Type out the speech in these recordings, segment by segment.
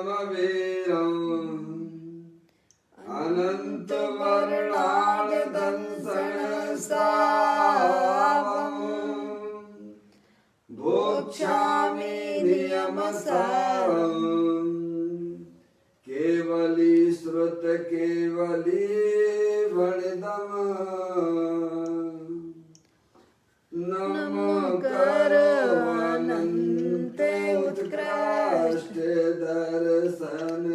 वीरम् अनंत वर्णाद दंसन सावम् भोक्ष्यामि नियमसारम् केवली श्रुत केवली वणिदम् नमकरवनन्ते उत्कृष्ट दर्शन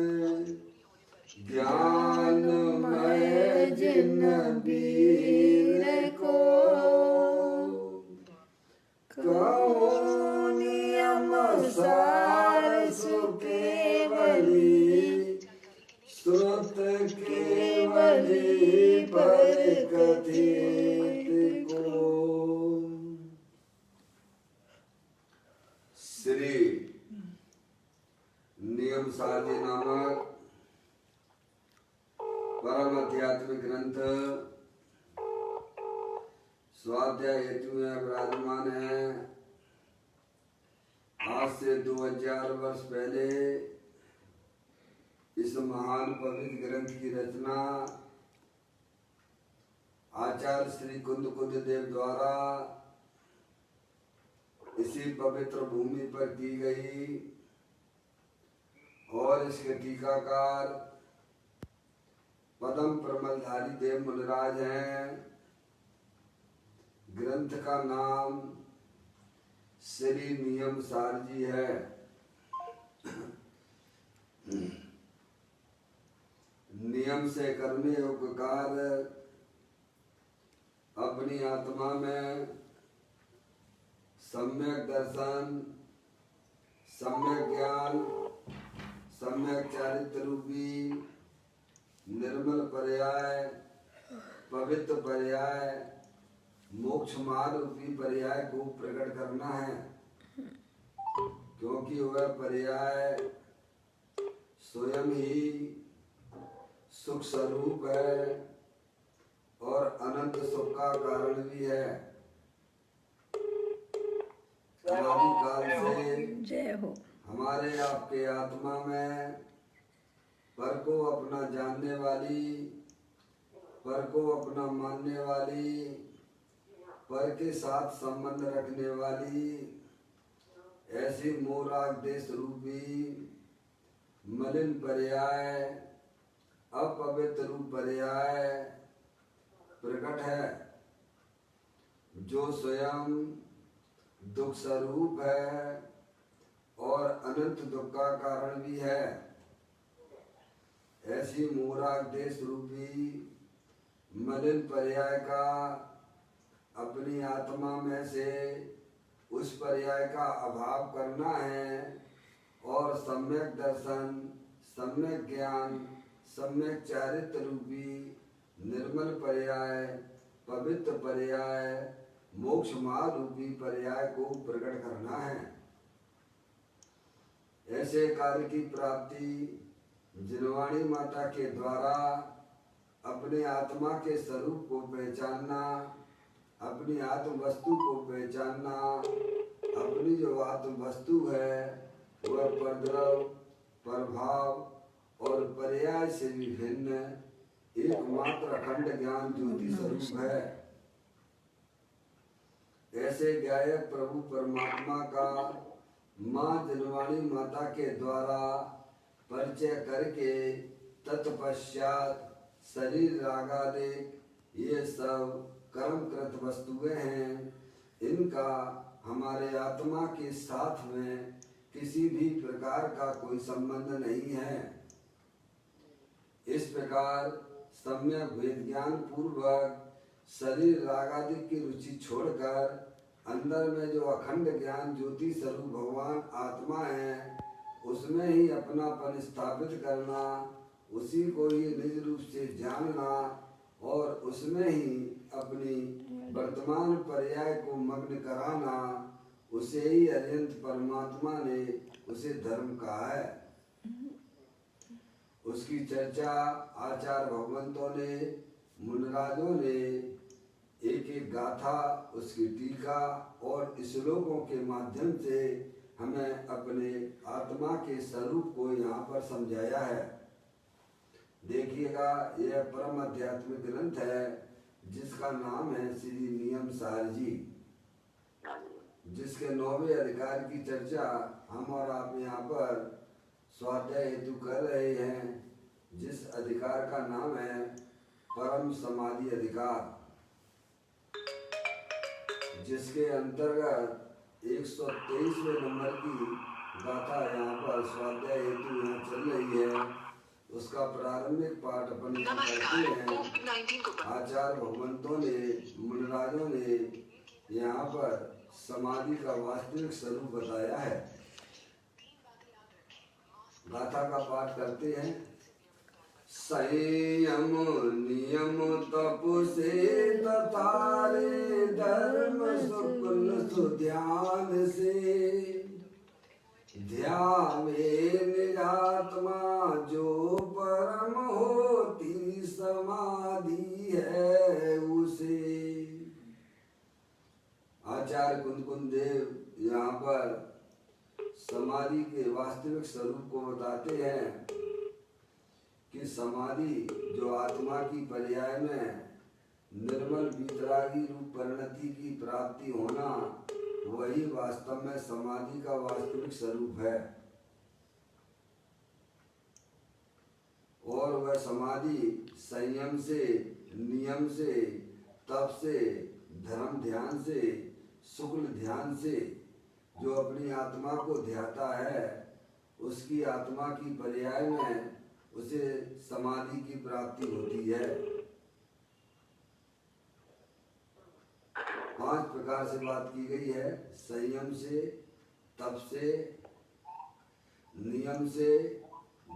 ज्ञानमय जिन वीर को कहो नियम सार सुकेवली श्रुत केवली पर कथित को। श्री नियम सारजी नामक परम आध्यात्मिक ग्रंथ स्वाध्याय हेतु में विराजमान है। आज से 2000 वर्ष पहले इस महान पवित्र ग्रंथ की रचना आचार्य श्री कुंद देव द्वारा इसी पवित्र भूमि पर की गई और इसके टीकाकार पदम प्रमलधारी देव मुनिराज हैं। ग्रंथ का नाम श्री नियम सारजी है। नियम से करने योग्य कार्य अपनी आत्मा में सम्यक दर्शन, सम्यक ज्ञान, सम्यक चारित्र रूपी निर्मल पर्याय, पवित्र पर्याय, मोक्ष मार्ग रूपी पर्याय को प्रकट करना है, क्योंकि वह पर्याय स्वयं ही सुख स्वरूप है और अनंत सुख का कारण भी है। अनादिकाल से हमारे आपके आत्मा में पर को अपना जानने वाली, पर को अपना मानने वाली, पर के साथ संबंध रखने वाली ऐसी मोराग देश रूपी मलिन पर्याय, अपवित्र रूप पर्याय प्रकट है, जो स्वयं दुख स्वरूप है और अनंत दुख का कारण भी है। ऐसी मोराग देश रूपी मलिन पर्याय का अपनी आत्मा में से उस पर्याय का अभाव करना है और सम्यक दर्शन, सम्यक ज्ञान, सम्यक चारित्र रूपी निर्मल पर्याय, पवित्र पर्याय, मोक्ष मार्ग रूपी पर्याय को प्रकट करना है। ऐसे कार्य की प्राप्ति जिनवाणी माता के द्वारा अपने आत्मा के स्वरूप को पहचानना, अपनी आत्म वस्तु को पहचानना, अपनी जो आत्म वस्तु है वह परद्रव, प्रभाव और पर्याय से भी भिन्न एकमात्र अखंड ज्ञान ज्योति स्वरूप है। ऐसे गायक प्रभु परमात्मा का माँ जनवाणी माता के द्वारा परिचय करके तत्पश्चात शरीर रागादि ये सब कर्मकृत वस्तुएं हैं, इनका हमारे आत्मा के साथ में किसी भी प्रकार का कोई संबंध नहीं है। इस प्रकार सम्यक वेद ज्ञान पूर्वक शरीर रागादि की रुचि छोड़कर अंदर में जो अखंड ज्ञान ज्योति स्वरूप भगवान आत्मा है उसमें ही अपनापन स्थापित करना, उसी को ही निज रूप से जानना और उसमें ही अपनी वर्तमान पर्याय को मग्न कराना, उसे ही अनंत परमात्मा ने उसे धर्म कहा है। उसकी चर्चा आचार्य भगवंतों ने, मुनिराजों ने एक एक गाथा, उसकी टीका और श्लोकों के माध्यम से हमें अपने आत्मा के स्वरूप को यहाँ पर समझाया है। देखिएगा, यह परम आध्यात्मिक ग्रंथ है जिसका नाम है श्री नियम सार जी, जिसके 9वें अधिकार की चर्चा हम और आप यहाँ पर स्वाध्याय हेतु कर रहे हैं, जिस अधिकार का नाम है परम समाधि अधिकार, जिसके अंतर्गत 123वें नंबर की गाथा यहाँ पर स्वाध्याय हेतु यहाँ चल रही है। उसका प्रारंभिक पाठ अपन करते हैं। आचार्य भगवंतों ने, मुनिराजों ने यहाँ पर समाधि का वास्तविक स्वरूप बताया है। गाथा का पाठ करते हैं। संयम नियम तप से ततारे धर्म सुकुल सुध्यान से, ध्यावे निजात्मा जो परम होती समाधि है उसे। आचार्य कुंद देव यहाँ पर समाधि के वास्तविक स्वरूप को बताते हैं कि समाधि जो आत्मा की पर्याय में निर्मल वीतरागी रूप परिणति की प्राप्ति होना, वही वास्तव में समाधि का वास्तविक स्वरूप है। और वह समाधि संयम से, नियम से, तप से, धर्म ध्यान से, शुक्ल ध्यान से जो अपनी आत्मा को ध्याता है, उसकी आत्मा की पर्याय में उसे समाधि की प्राप्ति होती है। 5 प्रकार से बात की गई है। संयम से, तप से, नियम से,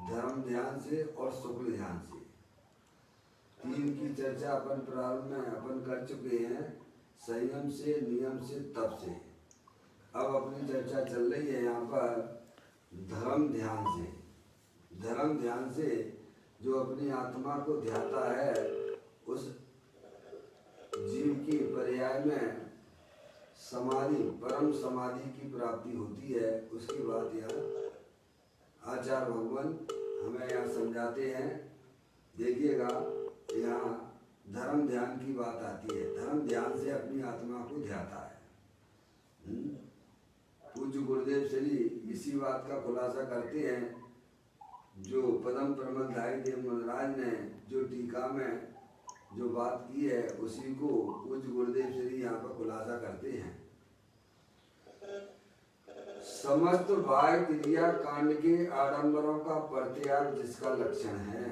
धर्म ध्यान से और शुक्ल ध्यान से। 3 की चर्चा अपन प्रारंभ में अपन कर चुके हैं, संयम से, नियम से, तप से। अब अपनी चर्चा चल रही है यहाँ पर धर्म ध्यान से। धर्म ध्यान से जो अपनी आत्मा को ध्याता है, उस जीव की पर्याय में समाधि, परम समाधि की प्राप्ति होती है। उसकी बात यहाँ आचार्य भगवान हमें यहाँ समझाते हैं। देखिएगा, यहाँ धर्म ध्यान की बात आती है। धर्म ध्यान से अपनी आत्मा को ध्याता है। पूज्य गुरुदेव श्री इसी बात का खुलासा करते हैं, जो पदम प्रमदाय देव महाराज ने जो टीका में जो बात की है, उसी को पूज्य गुरुदेव श्री यहाँ पर खुलासा करते हैं। समस्त बाह्य क्रिया कांड के आडंबरों का परित्याग जिसका लक्षण है,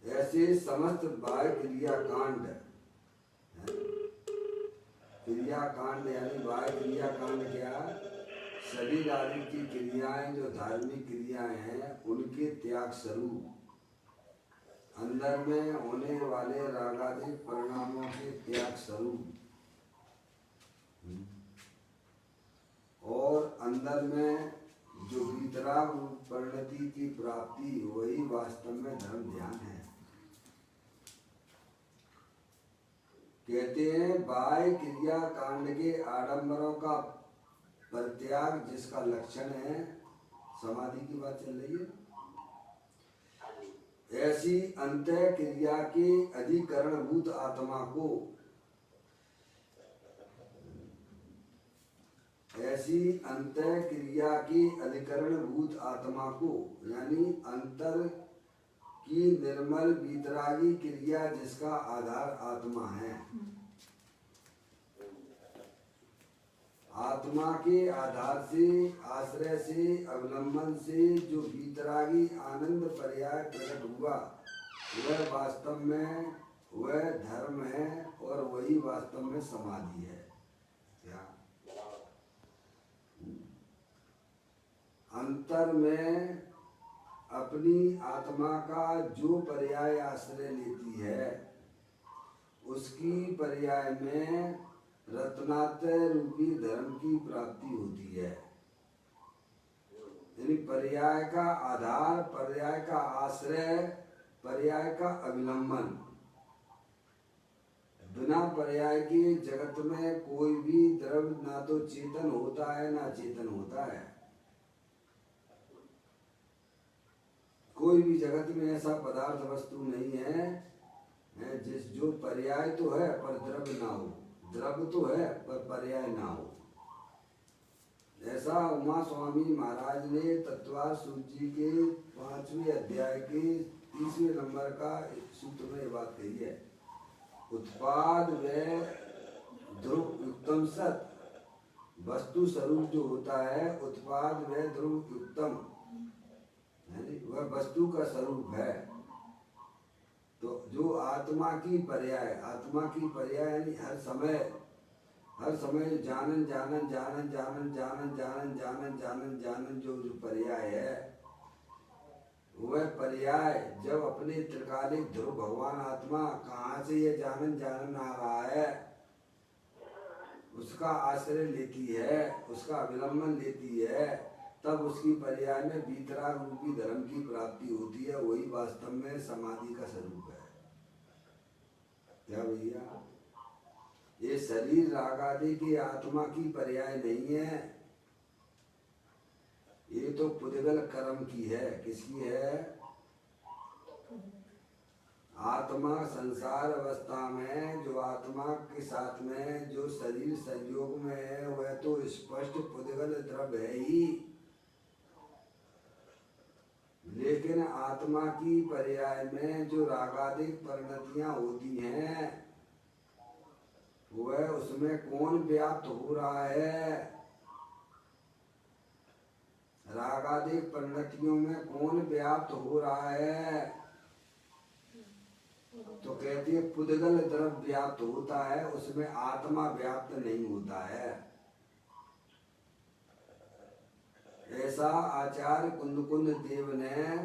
ऐसे समस्त बाह्य क्रिया कांड, क्रिया कांड यानी बाह्य क्रिया कांड क्या, शरीर आदि की क्रियाएं जो धार्मिक क्रियाएं हैं, उनके त्याग स्वरूप अंदर में होने वाले रागादिक परिणामों के त्याग स्वरूप और अंदर में जो वीतराग परिणति की प्राप्ति, वही वास्तव में धर्म ध्यान है। कहते हैं बाह्य क्रिया कांड के आडंबरों का परित्याग जिसका लक्षण है, समाधि की बात चल रही है। ऐसी अंतः क्रिया के अधिकरणभूत आत्मा को, ऐसी अंतः क्रिया की अधिकरणभूत आत्मा को, यानी अंतर की निर्मल वीतरागी क्रिया जिसका आधार आत्मा है, आत्मा के आधार से, आश्रय से, अवलंबन से जो वीतरागी आनंद पर्याय प्रकट हुआ, वह वास्तव में वह धर्म है और वही वास्तव में समाधि है। क्या अंतर में अपनी आत्मा का जो पर्याय आश्रय लेती है, उसकी पर्याय में रत्नात्रय रूपी धर्म की प्राप्ति होती है। यानी पर्याय का आधार, पर्याय का आश्रय, पर्याय का अवलंबन बिना पर्याय के जगत में कोई भी द्रव्य ना तो चेतन होता है ना चेतन होता है। कोई भी जगत में ऐसा पदार्थ वस्तु नहीं है जिस जो पर्याय तो है पर द्रव्य ना हो, द्रव्य तो है पर पर्याय ना हो। ऐसा उमा स्वामी महाराज ने तत्वार सूची के 5वें अध्याय के 30वें नंबर का सूत्र में ये बात कही है। उत्पाद व ध्रुव युक्तम सत, वस्तु स्वरूप जो होता है उत्पाद व ध्रुव युक्तम, वह वस्तु का स्वरूप है। तो जो आत्मा की पर्याय, आत्मा की पर्याय यानी हर समय जानन जानन जानन जानन जानन जानन जानन जानन जानन जो पर्याय है, वह पर्याय जब अपने त्रिकालिक ध्रुव भगवान आत्मा कहाँ से ये जानन जानन आ रहा है, उसका आश्रय लेती है, उसका अवलंबन लेती है, तब उसकी पर्याय में वीतराग रूपी धर्म की प्राप्ति होती है। वही वास्तव में समाधि का स्वरूप है। क्या भैया, ये शरीर राग आदि की आत्मा की पर्याय नहीं है, ये तो पुद्गल कर्म की है। किसकी है? आत्मा संसार अवस्था में जो आत्मा के साथ में जो शरीर संयोग में है, वह तो स्पष्ट पुद्गल द्रव्य है ही, लेकिन आत्मा की पर्याय में जो रागादिक परिणतियां होती हैं, वह उसमें कौन व्याप्त हो रहा है? रागादिक परिणतियों में कौन व्याप्त हो रहा है? तो कहती है पुद्गल द्रव्य व्याप्त होता है, उसमें आत्मा व्याप्त नहीं होता है। ऐसा आचार्य कुंद देव ने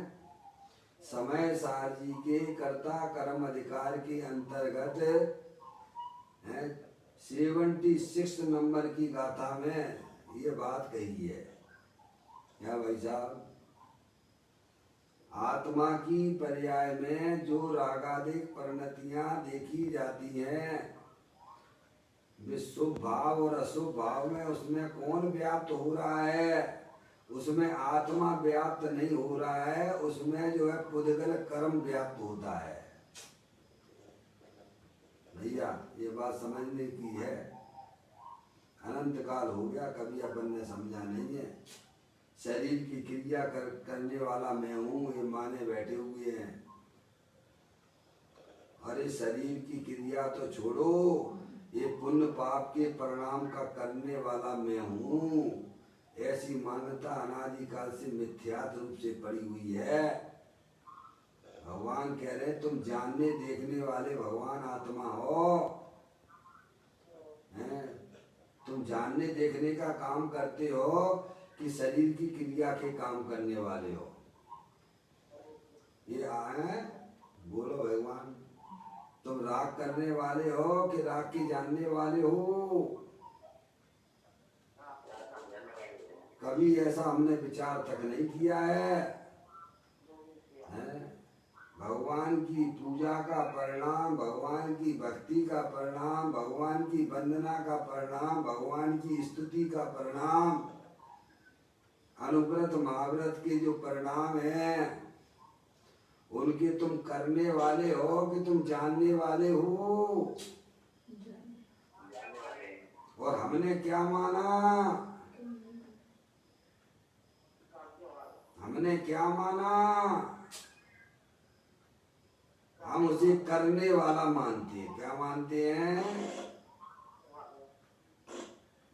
समय सार जी के कर्ता कर्म अधिकार के अंतर्गत 76 नंबर की गाथा में ये बात कही है। क्या भाई साहब, आत्मा की पर्याय में जो रागादिक परिणतियां देखी जाती हैं, शुभ भाव और अशुभ भाव में उसमें कौन व्याप्त हो रहा है? उसमें आत्मा व्याप्त नहीं हो रहा है, उसमें जो है पुद्गल कर्म व्याप्त होता है। भैया ये बात समझने की है। अनंत काल हो गया, कभी अपन ने समझा नहीं है। शरीर की क्रिया करने वाला मैं हूँ, ये माने बैठे हुए हैं। अरे शरीर की क्रिया तो छोड़ो, ये पुण्य पाप के परिणाम का करने वाला मैं हूँ, ऐसी मान्यता अनादिकाल से मिथ्यात्व रूप से पड़ी हुई है। भगवान कह रहे तुम जानने देखने वाले भगवान आत्मा हो, हैं? तुम जानने देखने का काम करते हो कि शरीर की क्रिया के काम करने वाले हो? ये आए बोलो भगवान, तुम राग करने वाले हो कि राग की जानने वाले हो? कभी ऐसा हमने विचार तक नहीं किया है। भगवान की पूजा का परिणाम, भगवान की भक्ति का परिणाम, भगवान की वंदना का परिणाम, भगवान की स्तुति का परिणाम, अनुव्रत महाव्रत के जो परिणाम हैं, उनके तुम करने वाले हो कि तुम जानने वाले हो? और हमने क्या माना? हमने क्या माना? हम उसे करने वाला मानते हैं। क्या मानते हैं?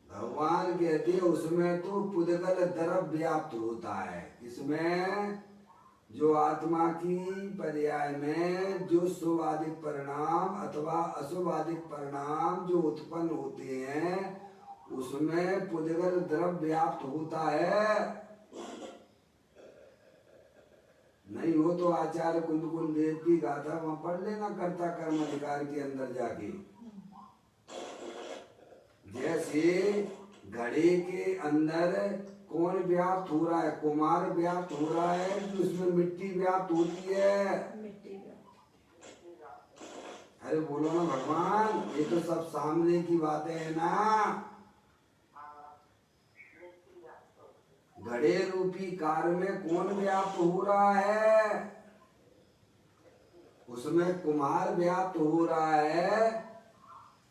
भगवान कहते हैं उसमें तो पुद्गल द्रव्य व्याप्त होता है। इसमें जो आत्मा की पर्याय में जो शुभादिक परिणाम अथवा अशुभादिक परिणाम जो उत्पन्न होते हैं, उसमें पुद्गल द्रव्य व्याप्त होता है। नहीं हो तो आचार्य कुंद देव की गाथा वहां पढ़ लेना, कर्ता कर्म अधिकार के अंदर जाके। जैसे घड़े के अंदर कौन व्याप्त हो रहा है? कुमार व्याप्त हो रहा है कि उसमें मिट्टी व्याप्त होती है? अरे बोलो ना भगवान, ये तो सब सामने की बातें है ना। घड़े रूपी कार में कौन व्याप्त हो रहा है? उसमें कुम्हार व्याप्त हो रहा है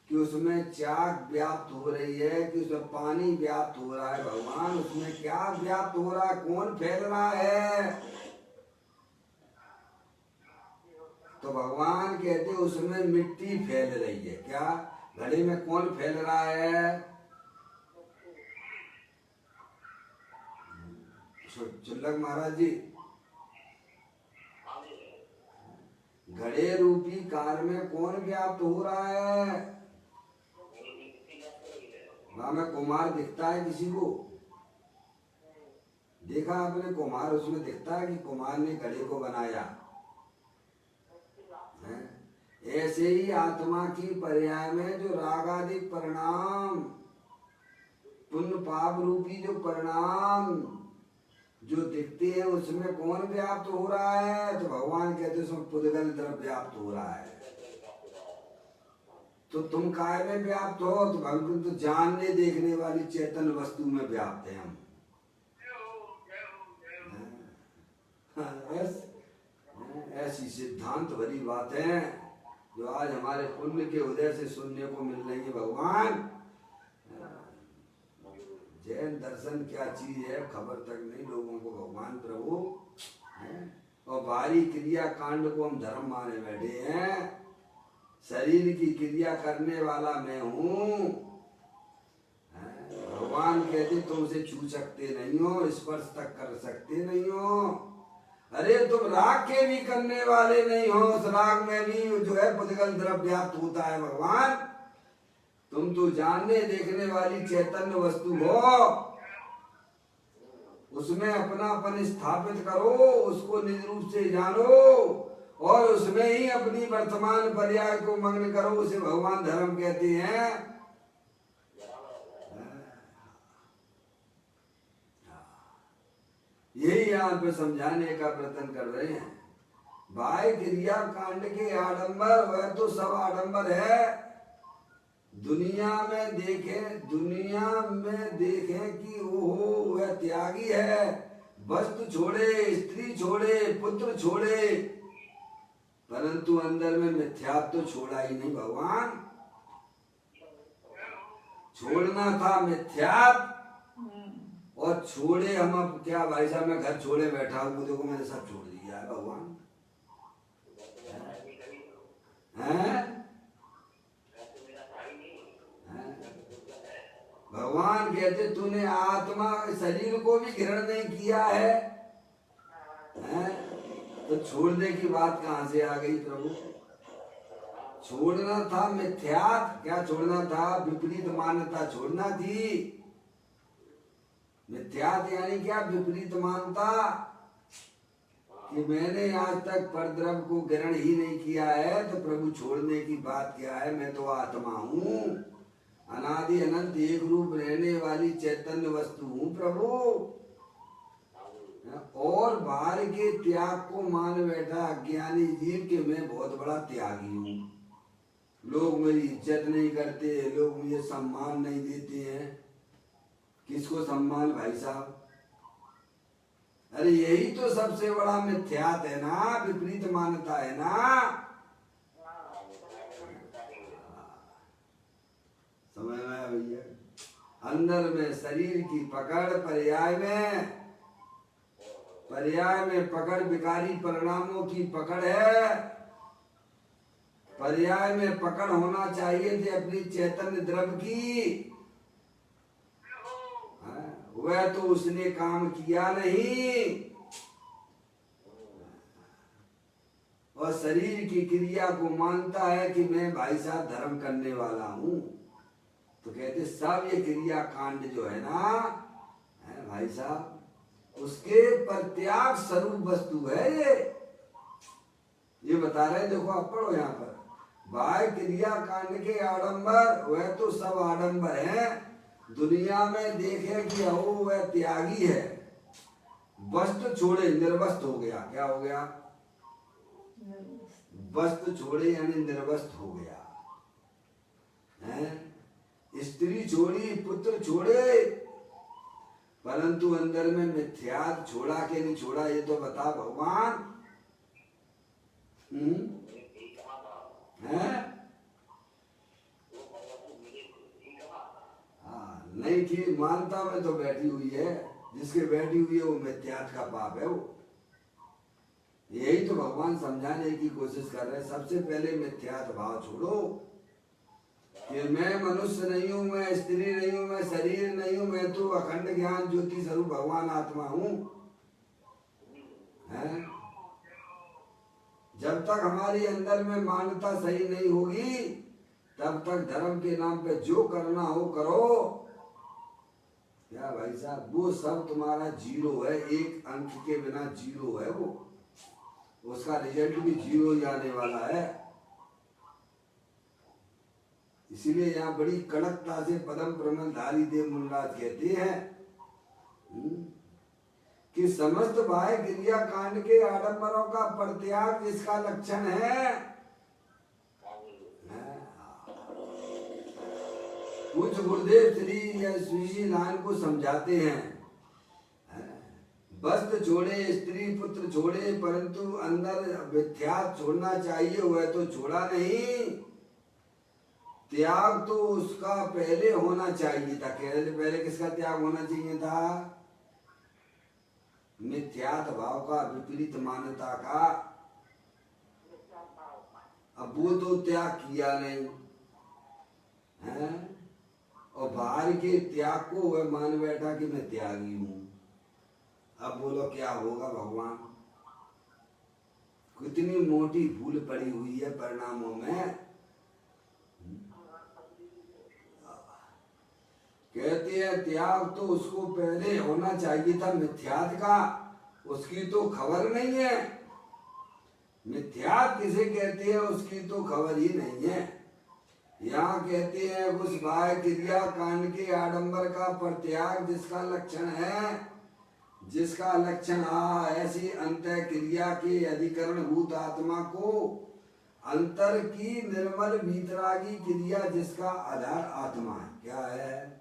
कि उसमें चाक व्याप्त हो रही है कि उसमें पानी व्याप्त हो रहा है? भगवान उसमें क्या व्याप्त हो रहा है? कौन फैल रहा है? तो भगवान कहते उसमें मिट्टी फैल रही है। क्या घड़े में कौन फैल रहा है? चुल्लक महाराज जी, घड़े रूपी कार में कौन व्याप्त हो रहा है? वहां में कुम्हार दिखता है किसी को? देखा आपने कुम्हार उसमें दिखता है कि कुम्हार ने घड़े को बनाया है? ऐसे ही आत्मा की पर्याय में जो रागादिक परिणाम, पुण्य पाप रूपी जो परिणाम जो दिखते हैं उसमें कौन व्याप्त हो रहा है? तो भगवान कहते उसमें पुद्गल द्रव्य व्याप्त हो रहा है। तो तुम काय में व्याप्त हो? तो भगवान तो जानने देखने वाली चेतन वस्तु में व्याप्त है हम। ऐसी सिद्धांत भरी बातें जो आज हमारे पुण्य के उदय से सुनने को मिल रही है। भगवान जैन दर्शन क्या चीज है खबर तक नहीं लोगों को भगवान प्रभु है। और बाहरी क्रिया कांड को हम धर्म माने बैठे हैं। शरीर की क्रिया करने वाला मैं हूँ। भगवान कहते तुमसे छू सकते नहीं हो, स्पर्श तक कर सकते नहीं हो। अरे तुम राग के भी करने वाले नहीं हो, उस राग में भी जो है पुद्गल द्रव्य व्याप्त होता है। भगवान तुम तो जानने देखने वाली चैतन्य वस्तु हो, उसमें अपनापन स्थापित करो, उसको निज रूप से जानो और उसमें ही अपनी वर्तमान पर्याय को मग्न करो। उसे भगवान धर्म कहते हैं। यही यहाँ पे समझाने का प्रयत्न कर रहे हैं। बाह्य क्रिया कांड के आडंबर वह तो सब आडंबर है। दुनिया में देखें कि ओहो वह त्यागी है, वस्तु छोड़े, स्त्री छोड़े, पुत्र छोड़े, परंतु अंदर में मिथ्यात्व तो छोड़ा ही नहीं। भगवान छोड़ना था मिथ्यात्व और छोड़े हम। अब क्या भाई साहब मैं घर छोड़े बैठा हूँ, देखो मैंने सब छोड़ दिया है। भगवान है? भगवान कहते तूने आत्मा शरीर को भी ग्रहण नहीं किया है, तो छोड़ने की बात कहां से आ गई प्रभु? छोड़ना था मिथ्यात्व। क्या छोड़ना था? विपरीत मान्यता छोड़ना थी। मिथ्यात्व यानी क्या? विपरीत मानता कि मैंने आज तक परद्रव्य को ग्रहण ही नहीं किया है। तो प्रभु छोड़ने की बात क्या है? मैं तो आत्मा हूँ, अनादि अनंत एक रूप रहने वाली चैतन्य वस्तु हूँ प्रभु। और बाहर के त्याग को मान बैठा अज्ञानी जीव के मैं बहुत बड़ा त्यागी हूँ। लोग मेरी इज्जत नहीं करते, लोग मुझे सम्मान नहीं देते हैं। किसको सम्मान भाई साहब? अरे यही तो सबसे बड़ा मिथ्यात है ना, विपरीत मान्यता है ना। समझ में आया भैया? अंदर में शरीर की पकड़, पर्याय में पकड़ विकारी परिणामों की पकड़ है। पर्याय में पकड़ होना चाहिए थी अपनी चैतन्य द्रव्य की। वह तो उसने काम किया नहीं और शरीर की क्रिया को मानता है कि मैं भाई साहब धर्म करने वाला हूं। तो कहते सब ये क्रिया कांड जो है ना है भाई साहब, उसके प्रत्याग स्वरूप वस्तु है। ये बता रहे देखो, आप पढ़ो यहाँ पर, बाह्य क्रिया कांड के आडंबर वह तो सब आडंबर है। दुनिया में देखे कि हो वह त्यागी है, वस्त्र छोड़े निर्वस्त्र हो गया। क्या हो गया? वस्त्र छोड़े यानी निर्वस्त्र हो गया है। स्त्री छोड़ी, पुत्र छोड़े, परंतु अंदर में मिथ्यात छोड़ा के नहीं छोड़ा, ये तो बता भगवान। है हाँ, नहीं ठीक मानता में तो बैठी हुई है, जिसके बैठी हुई है वो मिथ्यात का पाप है वो। यही तो भगवान समझाने की कोशिश कर रहे हैं। सबसे पहले मिथ्यात भाव छोड़ो कि मैं मनुष्य नहीं हूँ, मैं स्त्री नहीं हूँ, मैं शरीर नहीं हूँ, मैं तो अखंड ज्ञान ज्योति स्वरूप भगवान आत्मा हूँ। जब तक हमारी अंदर में मान्यता सही नहीं होगी तब तक धर्म के नाम पे जो करना हो करो। क्या भाई साहब, वो सब तुम्हारा जीरो है, एक अंक के बिना जीरो है वो, उसका रिजल्ट भी जीरो ही आने वाला है। इसीलिए यहाँ बड़ी कड़कता से पदम प्रमलधारी देव मुनिराज कहते हैं कि समस्त बाह्य क्रिया कांड के आडंबरों का परित्याग जिसका लक्षण है। पूज्य गुरुदेव श्री लाइन को समझाते हैं, वस्त्र छोड़े, स्त्री पुत्र छोड़े, परंतु अंदर मिथ्यात छोड़ना चाहिए, वह तो छोड़ा नहीं। त्याग तो उसका पहले होना चाहिए था। पहले किसका त्याग होना चाहिए था? मिथ्यात भाव का, विपरीत मान्यता का। अब वो तो त्याग किया नहीं है, और बाहर के त्याग को वह मान बैठा कि मैं त्यागी हूं। अब बोलो क्या होगा भगवान? कितनी मोटी भूल पड़ी हुई है परिणामों में। कहते हैं त्याग तो उसको पहले होना चाहिए था मिथ्यात का, उसकी तो खबर नहीं है। मिथ्यात किसे कहते हैं उसकी तो खबर ही नहीं है। यहाँ कहते हैं उस बाह्य क्रिया कांड के आडंबर का परित्याग जिसका लक्षण है, जिसका लक्षण ऐसी अंतः क्रिया के अधिकरण भूत आत्मा को अंतर की निर्मल भीतरागी क्रिया जिसका आधार आत्मा है। क्या है?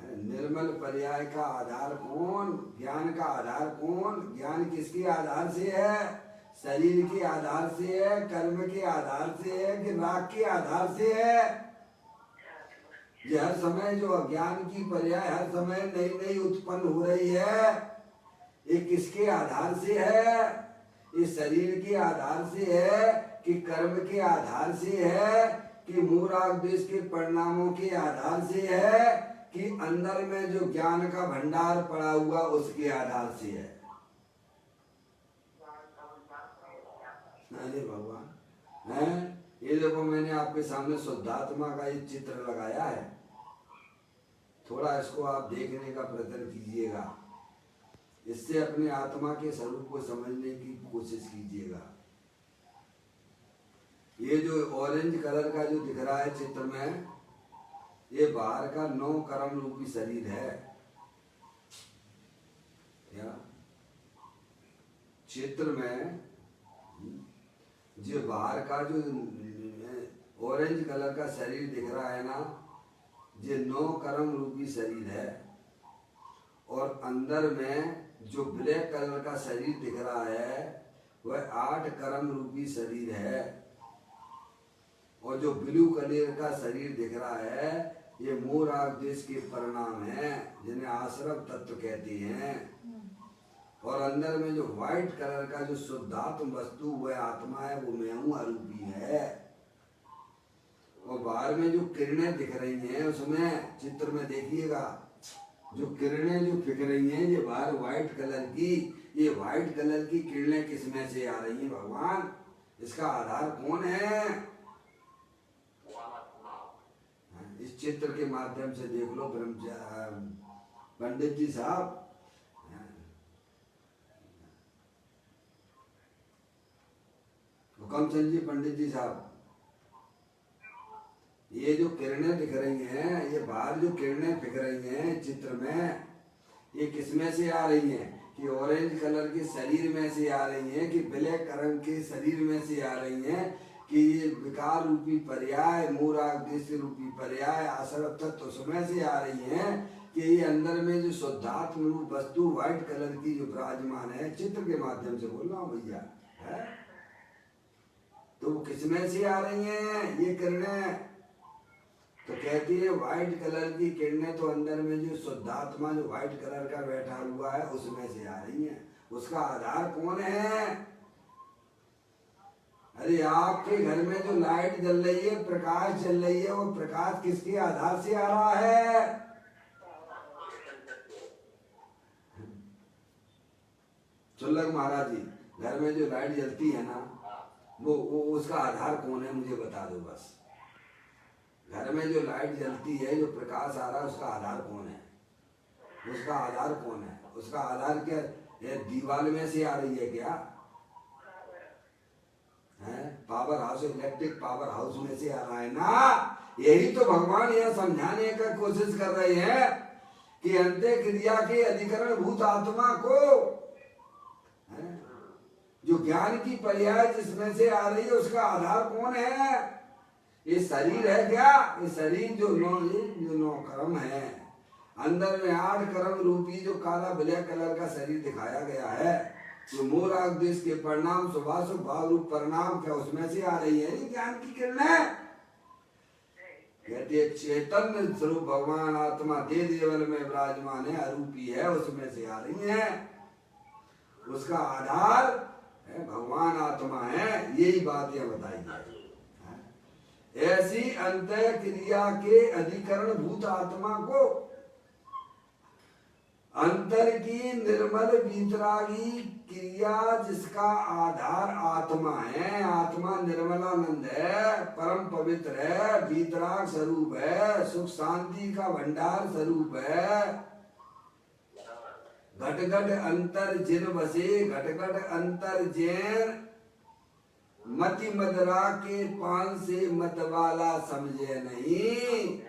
निर्मल पर्याय का आधार कौन? ज्ञान का आधार कौन? ज्ञान किसके आधार से है? शरीर के आधार से है, कर्म के आधार से है, कि राग के आधार से है? ये हर समय जो अज्ञान की पर्याय हर समय नई नई उत्पन्न हो रही है, ये किसके आधार से है? ये शरीर के आधार से है कि कर्म के आधार से है कि मूराग देश के परिणामों के आधार से है कि अंदर में जो ज्ञान का भंडार पड़ा हुआ उसके आधार से है? अरे भगवान है। ये देखो मैंने आपके सामने शुद्धात्मा का एक चित्र लगाया है, थोड़ा इसको आप देखने का प्रयत्न कीजिएगा, इससे अपने आत्मा के स्वरूप को समझने की कोशिश कीजिएगा। ये जो ऑरेंज कलर का जो दिख रहा है चित्र में, ये बाहर का 9 कर्म रूपी शरीर है। क्या चित्र में जो बाहर का जो ऑरेंज कलर का शरीर दिख रहा है ना, ये 9 कर्म रूपी शरीर है, और अंदर में जो ब्लैक कलर का शरीर दिख रहा है वह 8 कर्म रूपी शरीर है, और जो ब्लू कलर का शरीर दिख रहा है ये मूराग देश के परिणाम है जिन्हें आश्रम तत्व कहते हैं। और अंदर में जो व्हाइट कलर का जो शुद्धात्म वस्तु वह आत्मा है, वो मैं हूं, अरूपी है। और बाहर में जो किरणें दिख रही हैं उसमें चित्र में देखिएगा, जो किरणें जो फिक रही हैं ये बाहर व्हाइट कलर की, ये व्हाइट कलर की किरणें किसमें से आ रही हैं भगवान? इसका आधार कौन है? इस चित्र के माध्यम से देख लो पंडित जी साहब। हुक्म चंद जी पंडित जी साहब, ये जो किरणें दिख रही हैं, ये बाहर जो किरणें दिख रही हैं चित्र में, ये किसमें से आ रही हैं? कि ऑरेंज कलर के शरीर में से आ रही हैं, कि ब्लैक रंग के शरीर में से आ रही हैं, कि ये विकार रूपी पर्याय, मूराग्देश रूपी पर्याय, आश्रव तत्व उसमें से आ रही हैं, कि ये अंदर में जो शुद्धात्म रूप वस्तु व्हाइट कलर की जो विराजमान है, चित्र के माध्यम से बोल रहा हूँ भैया, है तो वो किसमें से आ रही हैं ये किरणें? तो कहती है व्हाइट कलर की किरणें तो अंदर में जो शुद्धात्मा जो व्हाइट कलर का बैठा हुआ है उसमें से आ रही हैं। उसका आधार कौन है? अरे आपके घर में जो लाइट जल रही है, प्रकाश जल रही है, वो प्रकाश किसके आधार से आ रहा है? चुल्लक महाराज जी, घर में जो लाइट जलती है ना, वो उसका आधार कौन है मुझे बता दो बस। घर में जो लाइट जलती है, जो प्रकाश आ रहा है, उसका आधार कौन है? उसका आधार कौन है? उसका आधार क्या है? दीवार में से आ रही है क्या है? Power house, electric power house में से आ रहा है ना। यही तो भगवान यह समझाने का कोशिश कर रहे हैं कि अंत्य क्रिया के अधिकरण भूत आत्मा को, जो ज्ञान की पर्याय जिसमें से आ रही है, उसका आधार कौन है? ये शरीर है क्या? ये शरीर जो नौ कर्म है, अंदर में 8 कर्म रूपी जो काला ब्लैक कलर का शरीर दिखाया गया है, जो मूलाग्देश के परिणाम शुभाशुभ भाव रूप परिणाम क्या उसमें से आ रही है? ज्ञान की किरणें। कहते चैतन्य स्वरूप भगवान आत्मा दे देवल में विराजमान है, अरूपी है, उसमें से आ रही है। उसका आधार है भगवान आत्मा है। यही बात यह बताई जाए। ऐसी अंतः क्रिया के अधिकरण भूत आत्मा को अंतर की निर्मल वीतरागी क्रिया जिसका आधार आत्मा है, आत्मा निर्मलानंद है, परम पवित्र है, वीतराग स्वरूप है, सुख शांति का भंडार स्वरूप है। घट घट अंतर जिन बसे, घट घट अंतर जैन, मति मदरा के पान से मतवाला समझे नहीं।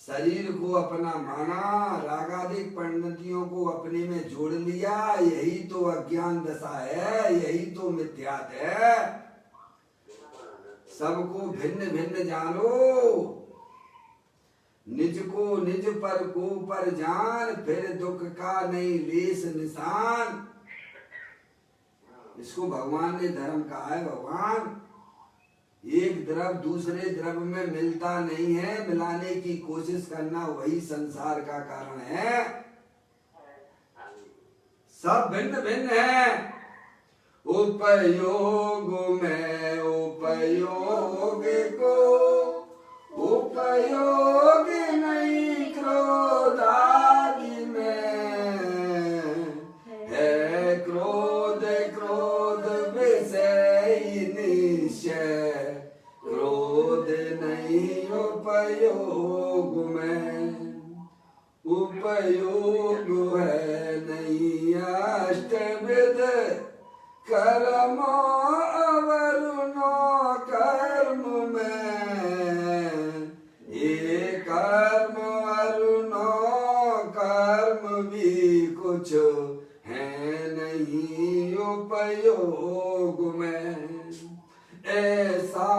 शरीर को अपना माना, रागादिक परिणतियों को अपने में जोड़ लिया, यही तो अज्ञान दशा है, यही तो मिथ्यात है। सबको भिन्न भिन्न जानो, निज को निज पर को पर जान, फिर दुख का नहीं लेस निशान। इसको भगवान ने धर्म कहा है। भगवान एक द्रव दूसरे द्रव में मिलता नहीं है, मिलाने की कोशिश करना वही संसार का कारण है। सब भिन्न भिन्न है। उपयोग में उपयोग को उपयोग नहीं, क्रोध आदि में है क्रोध, क्रोध विषय निश्चय, क्रोध नहीं उपयोग में। उपयोग है नहीं अष्टविध कर्म अवरुणो कर्म में, ये कर्म अरुणो कर्म भी कुछ है नहीं उपयोग में। ऐसा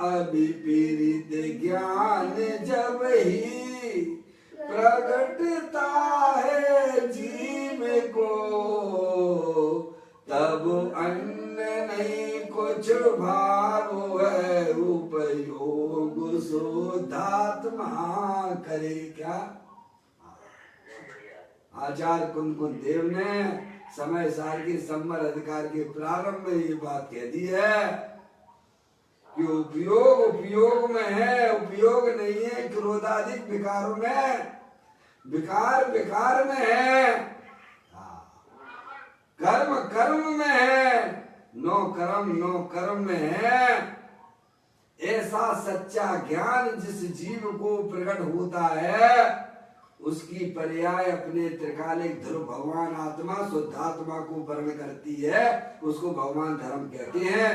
अभिपरीत ज्ञान जब ही प्रकटता है जीव को, तब अन्य नहीं कुछ भाव है उपयोग शुद्धात्मा करे क्या। आचार्य कुंकुन देव ने समय सार के संवर अधिकार के प्रारंभ में ये बात कह दी है कि उपयोग उपयोग में है, उपयोग नहीं है क्रोधादिक विकारों में, विकार विकार में है, कर्म कर्म में है, नो कर्म में है। ऐसा सच्चा ज्ञान जिस जीव को प्रकट होता है, उसकी पर्याय अपने त्रिकालिक ध्रुव भगवान आत्मा शुद्धात्मा को वर्ण करती है, उसको भगवान धर्म कहते हैं।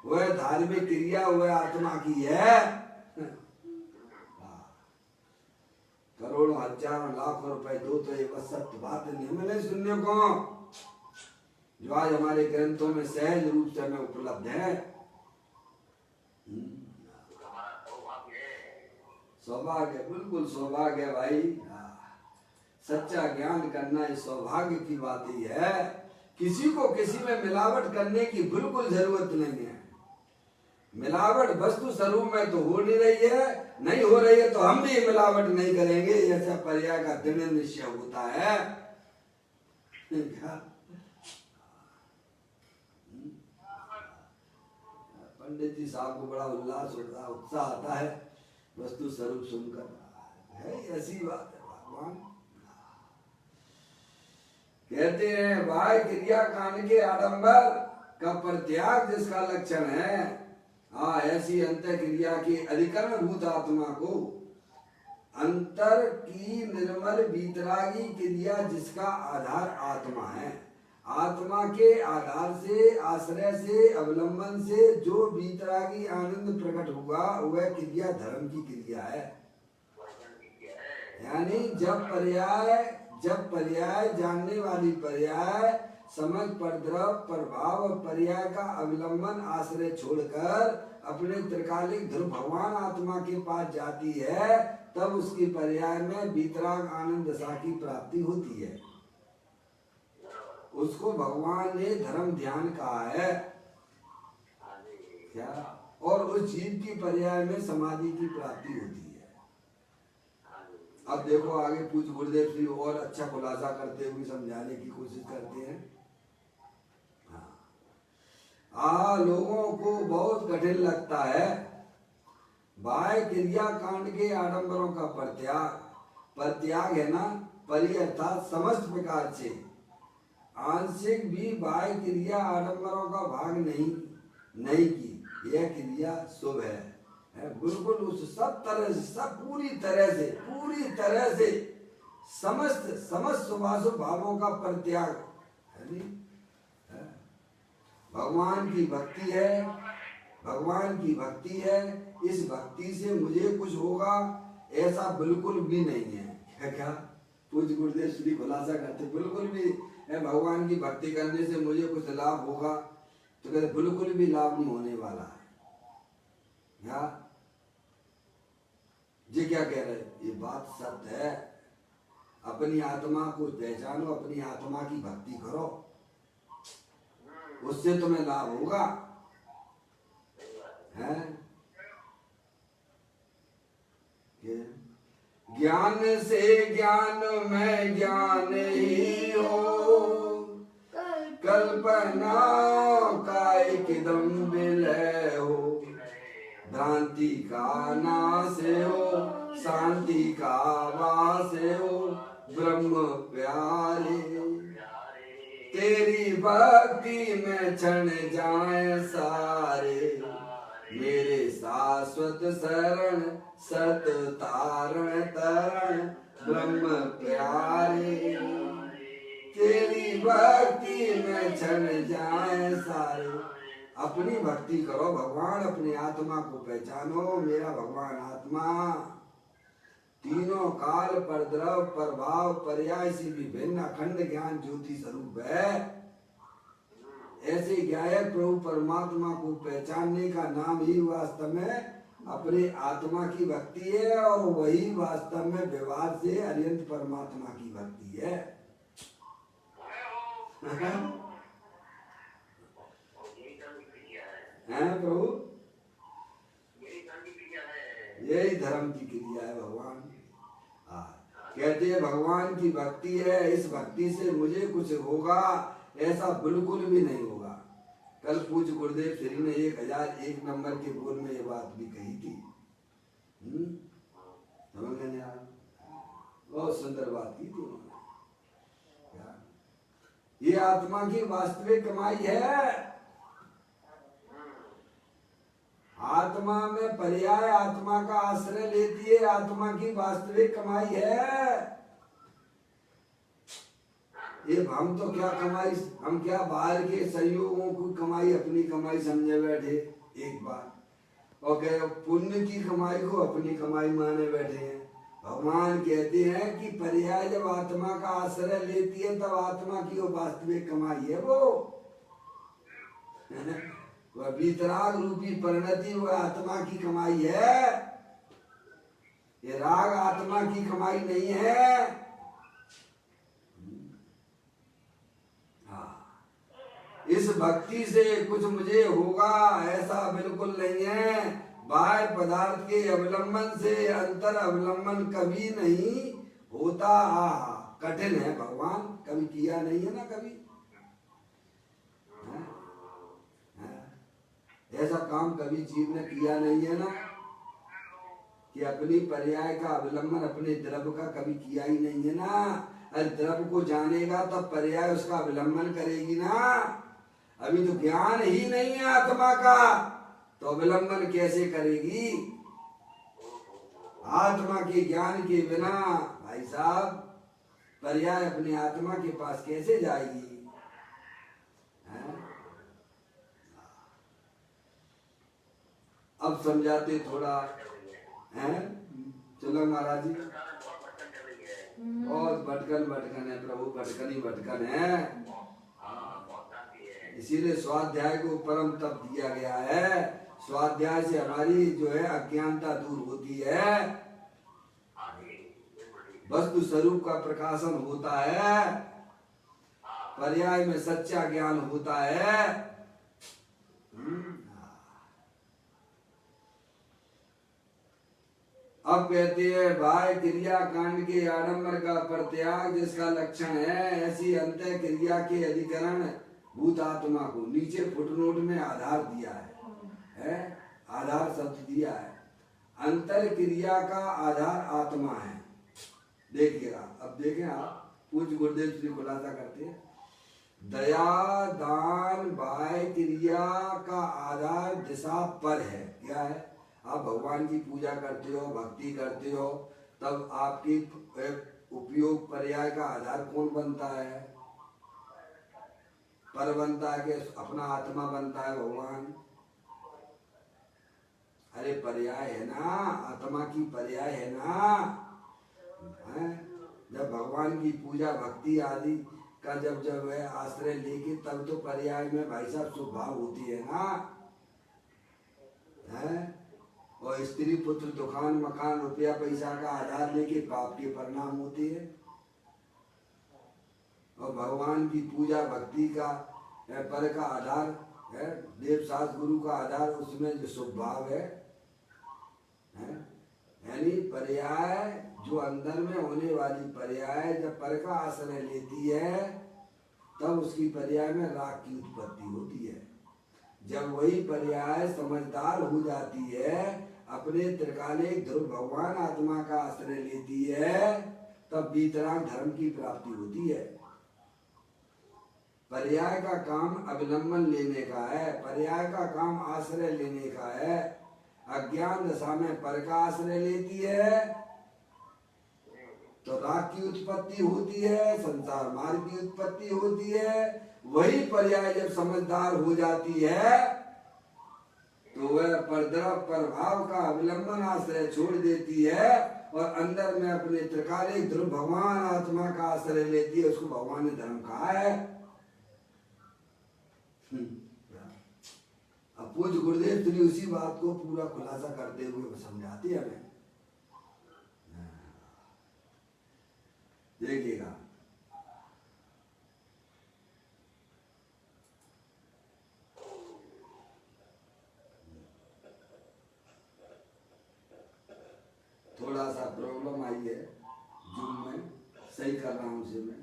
वह धार्मिक क्रिया वह आत्मा की है। करोड़ करोड़ों हजारों लाखों रुपए दो तो ये बस सत्य बात नहीं मिले सुनने को, जो आज हमारे ग्रंथों में सहज रूप से हमें उपलब्ध है। सौभाग्य, बिल्कुल सौभाग्य भाई। सच्चा ज्ञान करना इस सौभाग्य की बात ही है। किसी को किसी में मिलावट करने की बिल्कुल जरूरत नहीं है। मिलावट वस्तु स्वरूप में तो हो नहीं रही है, नहीं हो रही है तो हम भी मिलावट नहीं करेंगे, ऐसा पर्याय का दृढ़ निश्चय होता है। पंडित जी साहब को बड़ा उल्लास होता, उत्साह आता है वस्तु स्वरूप सुनकर। है ऐसी बात है। भगवान कहते हैं भाई क्रिया कांड के आडंबर का परित्याग जिसका लक्षण है, ऐसी अंत क्रिया की अधिकरण भूत आत्मा को अंतर की निर्मल बीतरागी क्रिया जिसका आधार आत्मा है, आत्मा के आधार से आश्रय से अवलंबन से जो बीतरागी आनंद प्रकट हुआ वह क्रिया धर्म की क्रिया है। यानी जब पर्याय जानने वाली पर्याय समझ परद्रव प्रभाव पर्याय का अवलंबन आश्रय छोड़कर अपने त्रिकालिक ध्रुव भगवान आत्मा के पास जाती है, तब उसकी पर्याय में बीतराग आनंद दशा की प्राप्ति होती है। उसको भगवान ने धर्म ध्यान कहा है क्या, और उस जीव की पर्याय में समाधि की प्राप्ति होती है। अब देखो आगे पूज्य गुरुदेव श्री और अच्छा खुलासा करते हुए समझाने की कोशिश करते हैं। लोगों को बहुत कठिन लगता है बाह्य क्रिया कांड के आडंबरों का परित्याग है ना, परि अर्थात समस्त प्रकार से आंशिक भी बाह्य क्रिया आडंबरों का भाग नहीं की यह क्रिया शुभ है। बिल्कुल उस सब तरह से, सब पूरी तरह से समस्त शुभाशुभ भावों का परित्याग है। भगवान की भक्ति है, इस भक्ति से मुझे कुछ होगा ऐसा बिल्कुल भी नहीं है। क्या पूज्य गुरुदेव श्री खुलासा करते, बिल्कुल भी भगवान की भक्ति करने से मुझे कुछ लाभ होगा तो कहते बिल्कुल भी लाभ नहीं होने वाला है। जी क्या कह रहे, ये बात सत्य है। अपनी आत्मा को पहचानो, अपनी आत्मा की भक्ति करो, उससे तुम्हें लाभ होगा। है ज्ञान से ज्ञान में ज्ञान ही हो, कल्पना का एकदम विलय हो, भ्रांति का नाश हो, शांति का वास हो, ब्रह्म प्यारे तेरी भक्ति में क्षण जाए सारे, मेरे शाश्वत शरण सत तारण तरण ब्रह्म प्यारे, तेरी भक्ति में क्षण जाए सारे। अपनी भक्ति करो भगवान, अपनी आत्मा को पहचानो। मेरा भगवान आत्मा तीनों काल परद्रव प्रभाव पर्याय से विभिन्न अखंड ज्ञान ज्योति स्वरूप है। ऐसे ज्ञायक प्रभु परमात्मा को पहचानने का नाम ही वास्तव में अपने आत्मा की भक्ति है, और वही वास्तव में व्यवहार से अरिहंत परमात्मा की भक्ति है। प्रभु यही धर्म की क्रिया है। भगवान कहते हैं भगवान की भक्ति है, इस भक्ति से मुझे कुछ होगा ऐसा बिल्कुल भी नहीं होगा। कल पूज्य गुरुदेव श्री ने 1001 नंबर के बोल में ये बात भी कही थी। समझ में नहीं आया, बहुत सुंदर बात की थी उन्होंने। ये आत्मा की वास्तविक कमाई है। आत्मा में पर्याय आत्मा का आश्रय लेती है, आत्मा की वास्तविक कमाई है। ये हम तो क्या कमाई, हम क्या बाहर के सहयोगों को कमाई अपनी कमाई समझे बैठे एक बार, और क्या पुण्य की कमाई को अपनी कमाई माने बैठे हैं। भगवान कहते हैं कि पर्याय जब आत्मा का आश्रय लेती है तब आत्मा की वो वास्तविक कमाई है वो वह वीतराग रूपी परिणति वह आत्मा की कमाई है। ये राग आत्मा की कमाई नहीं है। इस भक्ति से कुछ मुझे होगा ऐसा बिल्कुल नहीं है। बाह्य पदार्थ के अवलंबन से अंतर अवलंबन कभी नहीं होता। कठिन है, भगवान कभी किया नहीं है ना कभी। ऐसा काम कभी जीव ने किया नहीं है ना कि अपनी पर्याय का अवलंबन अपने द्रव्य का कभी किया ही नहीं है ना। अरे द्रव्य को जानेगा तब पर्याय उसका अवलंबन करेगी ना। अभी तो ज्ञान ही नहीं है आत्मा का तो अवलंबन कैसे करेगी। आत्मा के ज्ञान के बिना भाई साहब पर्याय अपने आत्मा के पास कैसे जाएगी। अब समझाते थोड़ा हैं। चलो महाराज जी बहुत भटकन है प्रभु, भटकन ही भटकन है। इसीलिए स्वाध्याय को परम तप दिया गया है। स्वाध्याय से हमारी जो है अज्ञानता दूर होती है, वस्तु स्वरूप का प्रकाशन होता है, पर्याय में सच्चा ज्ञान होता है। अब कहते हैं भाई क्रिया कांड के आडंबर का प्रत्याग जिसका लक्षण है, ऐसी अंत क्रिया के अधिकरण भूतात्मा को नीचे फुटनोट में आधार दिया है, आधार शब्द दिया है। अंतर क्रिया का आधार आत्मा है। देखिएगा अब देखें आप, पूज्य गुरुदेव श्री खुलासा करते हैं दया दान बाह्य क्रिया का आधार दिशा पर है। क्या है? आप भगवान की पूजा करते हो, भक्ति करते हो, तब आपकी उपयोग पर्याय का आधार कौन बनता है? पर बनता है कि अपना आत्मा बनता है भगवान? अरे पर्याय है ना, आत्मा की पर्याय है ना है? जब भगवान की पूजा भक्ति आदि का जब है आश्रय लेके तब तो पर्याय में भाई साहब स्वभाव होती है ना है? और स्त्री पुत्र दुकान मकान रुपया पैसा का आधार लेके पाप के परिणाम होते हैं। और भगवान की पूजा भक्ति का पर का आधार है, देव शास्त्र गुरु का आधार उसमें जो स्वभाव है यानी पर्याय जो अंदर में होने वाली पर्याय जब पर का आश्रय लेती है तब उसकी पर्याय में राग की उत्पत्ति होती है। जब वही पर्याय समझदार हो जाती है, अपने त्रिकालिक ध्रुव भगवान आत्मा का आश्रय लेती है, तब वीतराग धर्म की प्राप्ति होती है। पर्याय का काम अवलंबन लेने का है, पर्याय का काम आश्रय लेने का है। अज्ञान दशा में पर का आश्रय लेती है तो राग की उत्पत्ति होती है, संसार मार्ग की उत्पत्ति होती है। वही पर्याय जब समझदार हो जाती है तो वह परद्रव प्रभाव का अवलंबन आश्रय छोड़ देती है और अंदर में अपने त्रिकालिक ध्रुव भगवान आत्मा का आश्रय लेती है। उसको भगवान ने धर्म कहा है। अब पूज्य गुरुदेव श्री उसी बात को पूरा खुलासा करते हुए समझाते हैं हमें। देखिएगा थोड़ा सा प्रॉब्लम आई है जूम में, सही कर रहा हूँ उसे मैं।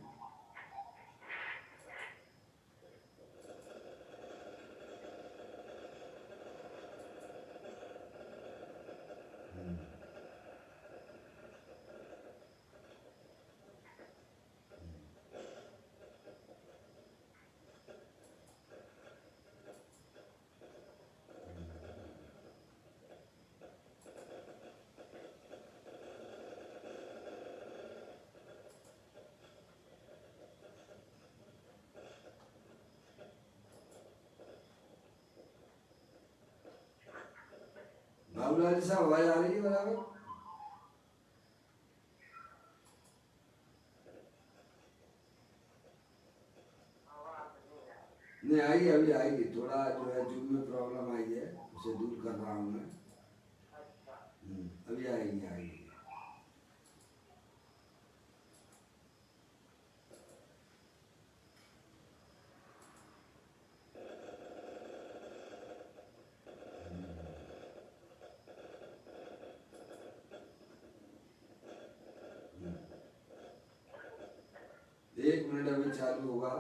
बाबूलाल जी साहब आवाज आ रही है बराबर? नहीं आएगी, अभी आएगी। थोड़ा जो है जूम में प्रॉब्लम आई है, उसे दूर कर रहा हूँ मैं। अभी आएगी आएगी। एक मिनट अभी चालू होगा,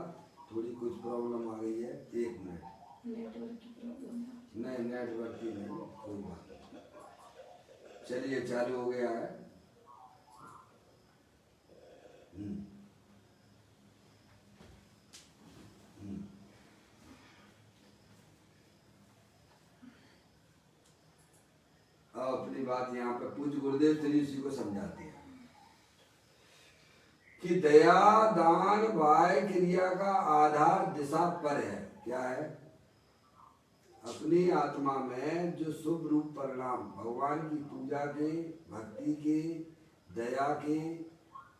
थोड़ी कुछ प्रॉब्लम आ गई है। एक मिनट। नेटवर्क की प्रॉब्लम है। नहीं नेटवर्क की नहीं, कोई बात नहीं। चलिए चालू हो गया है। अब अपनी बात यहाँ पे पूज्य गुरुदेव श्री जी को समझाते हैं कि दया दान वाय क्रिया का आधार दिशा पर है। क्या है? अपनी आत्मा में जो शुभ रूप परिणाम भगवान की पूजा के, भक्ति के, दया के,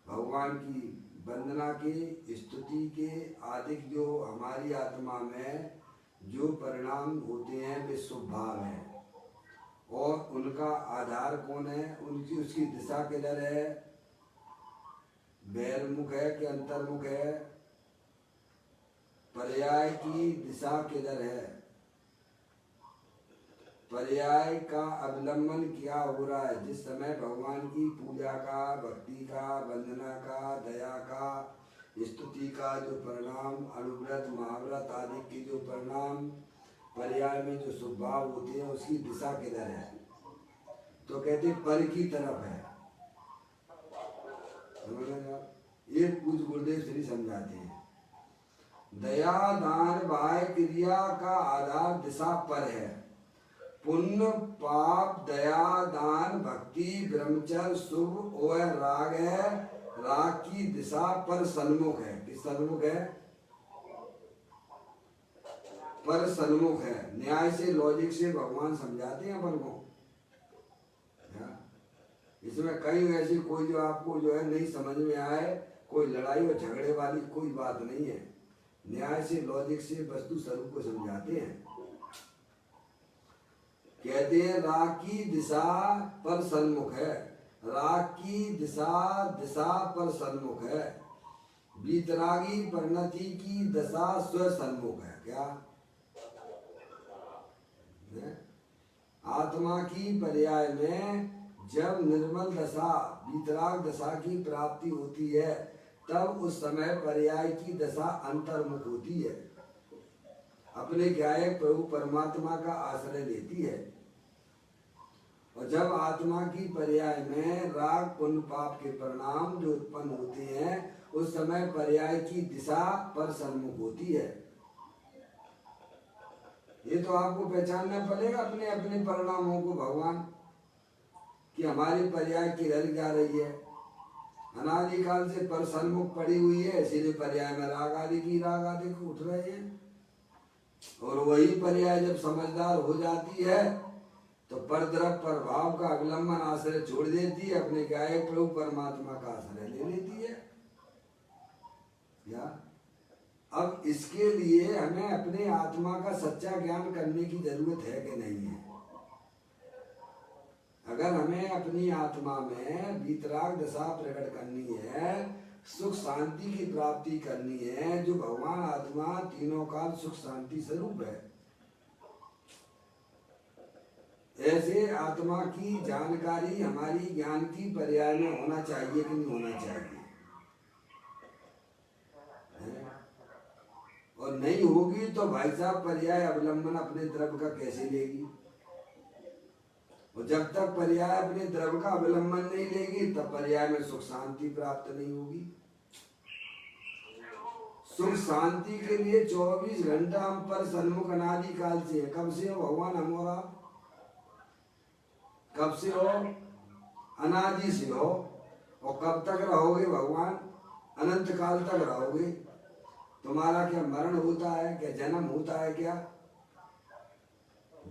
भगवान की वंदना के, स्तुति के आदि जो हमारी आत्मा में जो परिणाम होते हैं वे शुभ भाव हैं। और उनका आधार कौन है? उनकी उसकी दिशा किधर है? बहिर्मुख है कि अंतर्मुख है? पर्याय की दिशा किधर है? पर्याय का अवलंबन क्या हो रहा है? जिस समय भगवान की पूजा का, भक्ति का, वंदना का, दया का, स्तुति का जो परिणाम, अनुव्रत महाव्रत आदि के जो परिणाम पर्याय में जो शुभ भाव होते हैं उसकी दिशा किधर है? तो कहते पर की तरफ है। ये पूज्य गुरुदेव श्री समझाते हैं। दया दान वाय क्रिया का आधार दिशा पर है। पुण्य पाप दया दान भक्ति ब्रह्मचर्य शुभ और राग है। राग की दिशा पर सन्मुख है। किस सन्मुख है? पर सन्मुख है। न्याय से, लॉजिक से भगवान समझाते हैं अपन को। इसमें कई ऐसी कोई जो आपको जो है नहीं समझ में आए, कोई लड़ाई और झगड़े वाली कोई बात नहीं है। न्याय से, लॉजिक से वस्तु स्वरूप को समझाते हैं। कहते हैं राग की दिशा पर सन्मुख है। राग की दिशा पर सन्मुख है। वीतरागी परिणति की दशा स्व सन्मुख है। क्या है? आत्मा की पर्याय में जब निर्मल दशा, वीतराग दशा की प्राप्ति होती है तब उस समय पर्याय की दशा अंतर्मुख होती है। अपने गायक प्रभु परमात्मा का आश्रय लेती है। और जब आत्मा की पर्याय में राग पुण्य पाप के परिणाम जो उत्पन्न होते हैं उस समय पर्याय की दिशा पर सन्मुख होती है। ये तो आपको पहचानना पड़ेगा अपने अपने परिणामों को भगवान कि हमारी पर्याय किधर जा रही है। अनादिकाल से पर सन्मुख पड़ी हुई है, इसीलिए पर्याय में राग आदि को उठ रहे हैं। और वही पर्याय जब समझदार हो जाती है तो परद्रव प्रभाव का अवलंबन आश्रय छोड़ देती है, अपने गायक प्रभु परमात्मा का आश्रय ले लेती है। या अब इसके लिए हमें अपने आत्मा का सच्चा ज्ञान करने की जरूरत है कि नहीं है? अगर हमें अपनी आत्मा में वीतराग दशा प्रकट करनी है, सुख शांति की प्राप्ति करनी है, जो भगवान आत्मा तीनों काल सुख शांति स्वरूप है, ऐसे आत्मा की जानकारी हमारी ज्ञान की पर्याय में होना चाहिए कि नहीं होना चाहिए? और नहीं होगी तो भाई साहब पर्याय अवलंबन अपने द्रव्य का कैसे लेगी? और जब तक पर्याय अपने द्रव्य का अवलंबन नहीं लेगी तब पर्याय में सुख शांति प्राप्त नहीं होगी। सुख शांति के लिए 24 घंटा हम पर सन्मुख अनादि काल से है। कब से हो भगवान हमारा? कब से हो? अनादि से हो। और कब तक रहोगे भगवान? अनंत काल तक रहोगे। तुम्हारा क्या मरण होता है? क्या जन्म होता है? क्या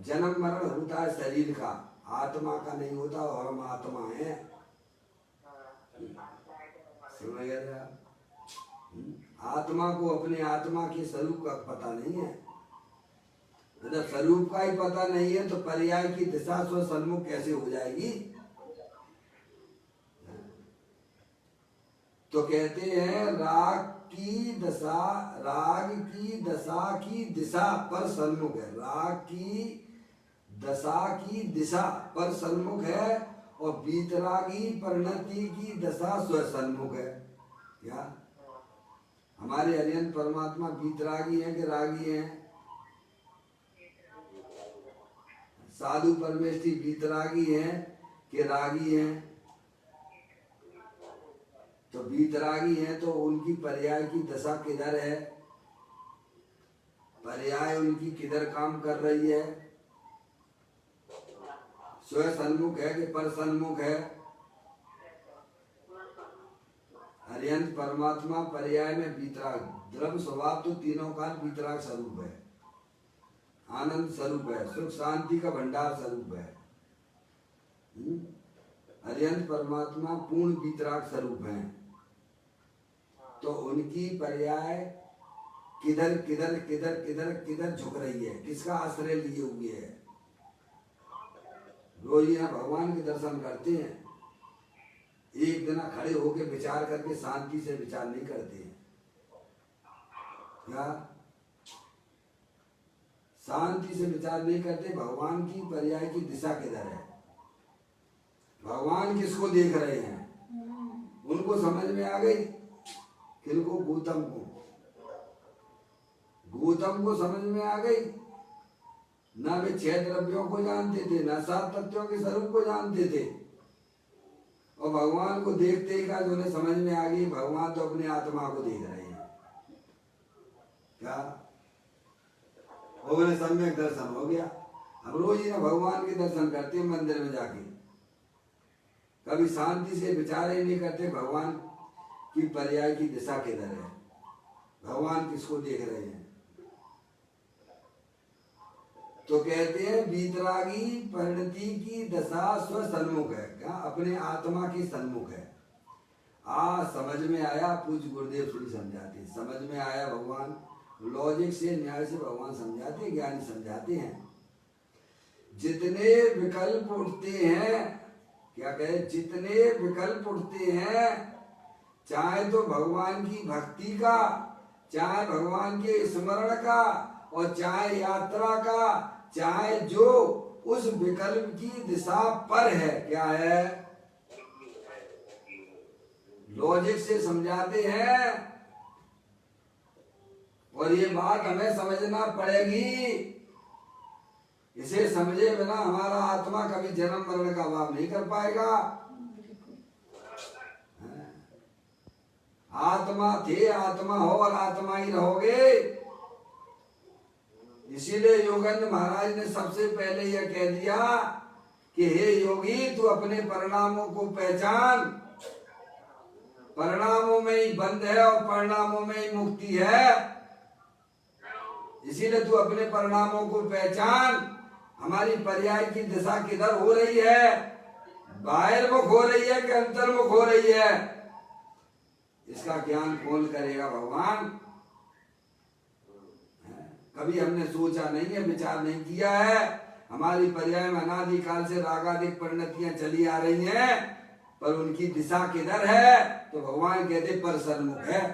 जन्म मरण होता है शरीर का, आत्मा का नहीं होता। और हम आत्मा हैं। समझ गए आप? आत्मा को अपने आत्मा के स्वरूप का पता नहीं है। जब स्वरूप का ही पता नहीं है तो पर्याय की दिशा स्व सन्मुख कैसे हो जाएगी? तो कहते हैं राग की दशा की दिशा पर सन्मुख है। राग की दशा की दिशा पर सन्मुख है और बीतरागी परिणति की दशा स्व सन्मुख है। क्या हमारे अरिहंत परमात्मा बीतरागी हैं कि रागी हैं? साधु परमेष्ठी बीतरागी हैं कि रागी हैं? तो बीतरागी हैं तो उनकी पर्याय की दशा किधर है? पर्याय उनकी किधर काम कर रही है? स्व सन्मुख है कि पर सन्मुख है? अरिहंत परमात्मा पर्याय में बीतराग, द्रव्य स्वभाव तो तीनों काल बीतराग स्वरूप है, आनंद स्वरूप है, सुख शांति का भंडार स्वरूप है। अरिहंत परमात्मा पूर्ण बीतराग स्वरूप है। तो उनकी पर्याय किधर किधर किधर किधर किधर झुक रही है? किसका आश्रय लिए हुए है? रोज यहाँ भगवान के दर्शन करते हैं, एक दिन खड़े होके विचार करके शांति से विचार नहीं करते हैं। क्या शांति से विचार नहीं करते? भगवान की पर्याय की दिशा किधर है? भगवान किसको देख रहे हैं? उनको समझ में आ गई? किनको? गौतम को। गौतम को समझ में आ गई। ना वे 6 द्रव्यों को जानते थे, ना 7 तत्वों के स्वरूप को जानते थे, और भगवान को देखते ही का उन्हें समझ में आ गई भगवान तो अपने आत्मा को देख रहे हैं। क्या उन्हें सम्यक दर्शन हो गया। हम रोज ही ना भगवान के दर्शन करते हैं मंदिर में जाके, कभी शांति से विचार ही नहीं करते भगवान की पर्याय की दिशा किधर है, भगवान किसको देख रहे हैं। तो कहते हैं बीतरागी परिणति की दशा स्व सन्मुख है। क्या अपने आत्मा की सन्मुख है। समझ में आया? पूज्य गुरुदेव थोड़ी समझाते, समझ में आया? भगवान लॉजिक से न्याय से भगवान समझाते, ज्ञानी समझाते हैं। जितने विकल्प उठते हैं, क्या कहे, जितने विकल्प उठते हैं, चाहे तो भगवान की भक्ति का, चाहे भगवान के स्मरण का, और चाहे यात्रा का, चाहे जो उस विकल्प की दिशा पर है, क्या है, लॉजिक से समझाते हैं। और ये बात हमें समझना पड़ेगी। इसे समझे बिना हमारा आत्मा कभी जन्म मरण का अभाव नहीं कर पाएगा। आत्मा थे, आत्मा हो और आत्मा ही रहोगे। इसीलिए योगेंद्र महाराज ने सबसे पहले यह कह दिया कि हे योगी, तू अपने परिणामों को पहचान। परिणामों में ही बंध है और परिणामों में ही मुक्ति है। इसीलिए तू अपने परिणामों को पहचान। हमारी पर्याय की दिशा किधर हो रही है? बाहिर्मुख हो रही है कि अंतर्मुख हो रही है? इसका ज्ञान कौन करेगा? भगवान। कभी हमने सोचा नहीं है, विचार नहीं किया है। हमारी पर्याय में अनादि काल से रागादिक परिणतियां चली आ रही हैं, पर उनकी दिशा किधर है? तो भगवान कहते पर सन्मुख है।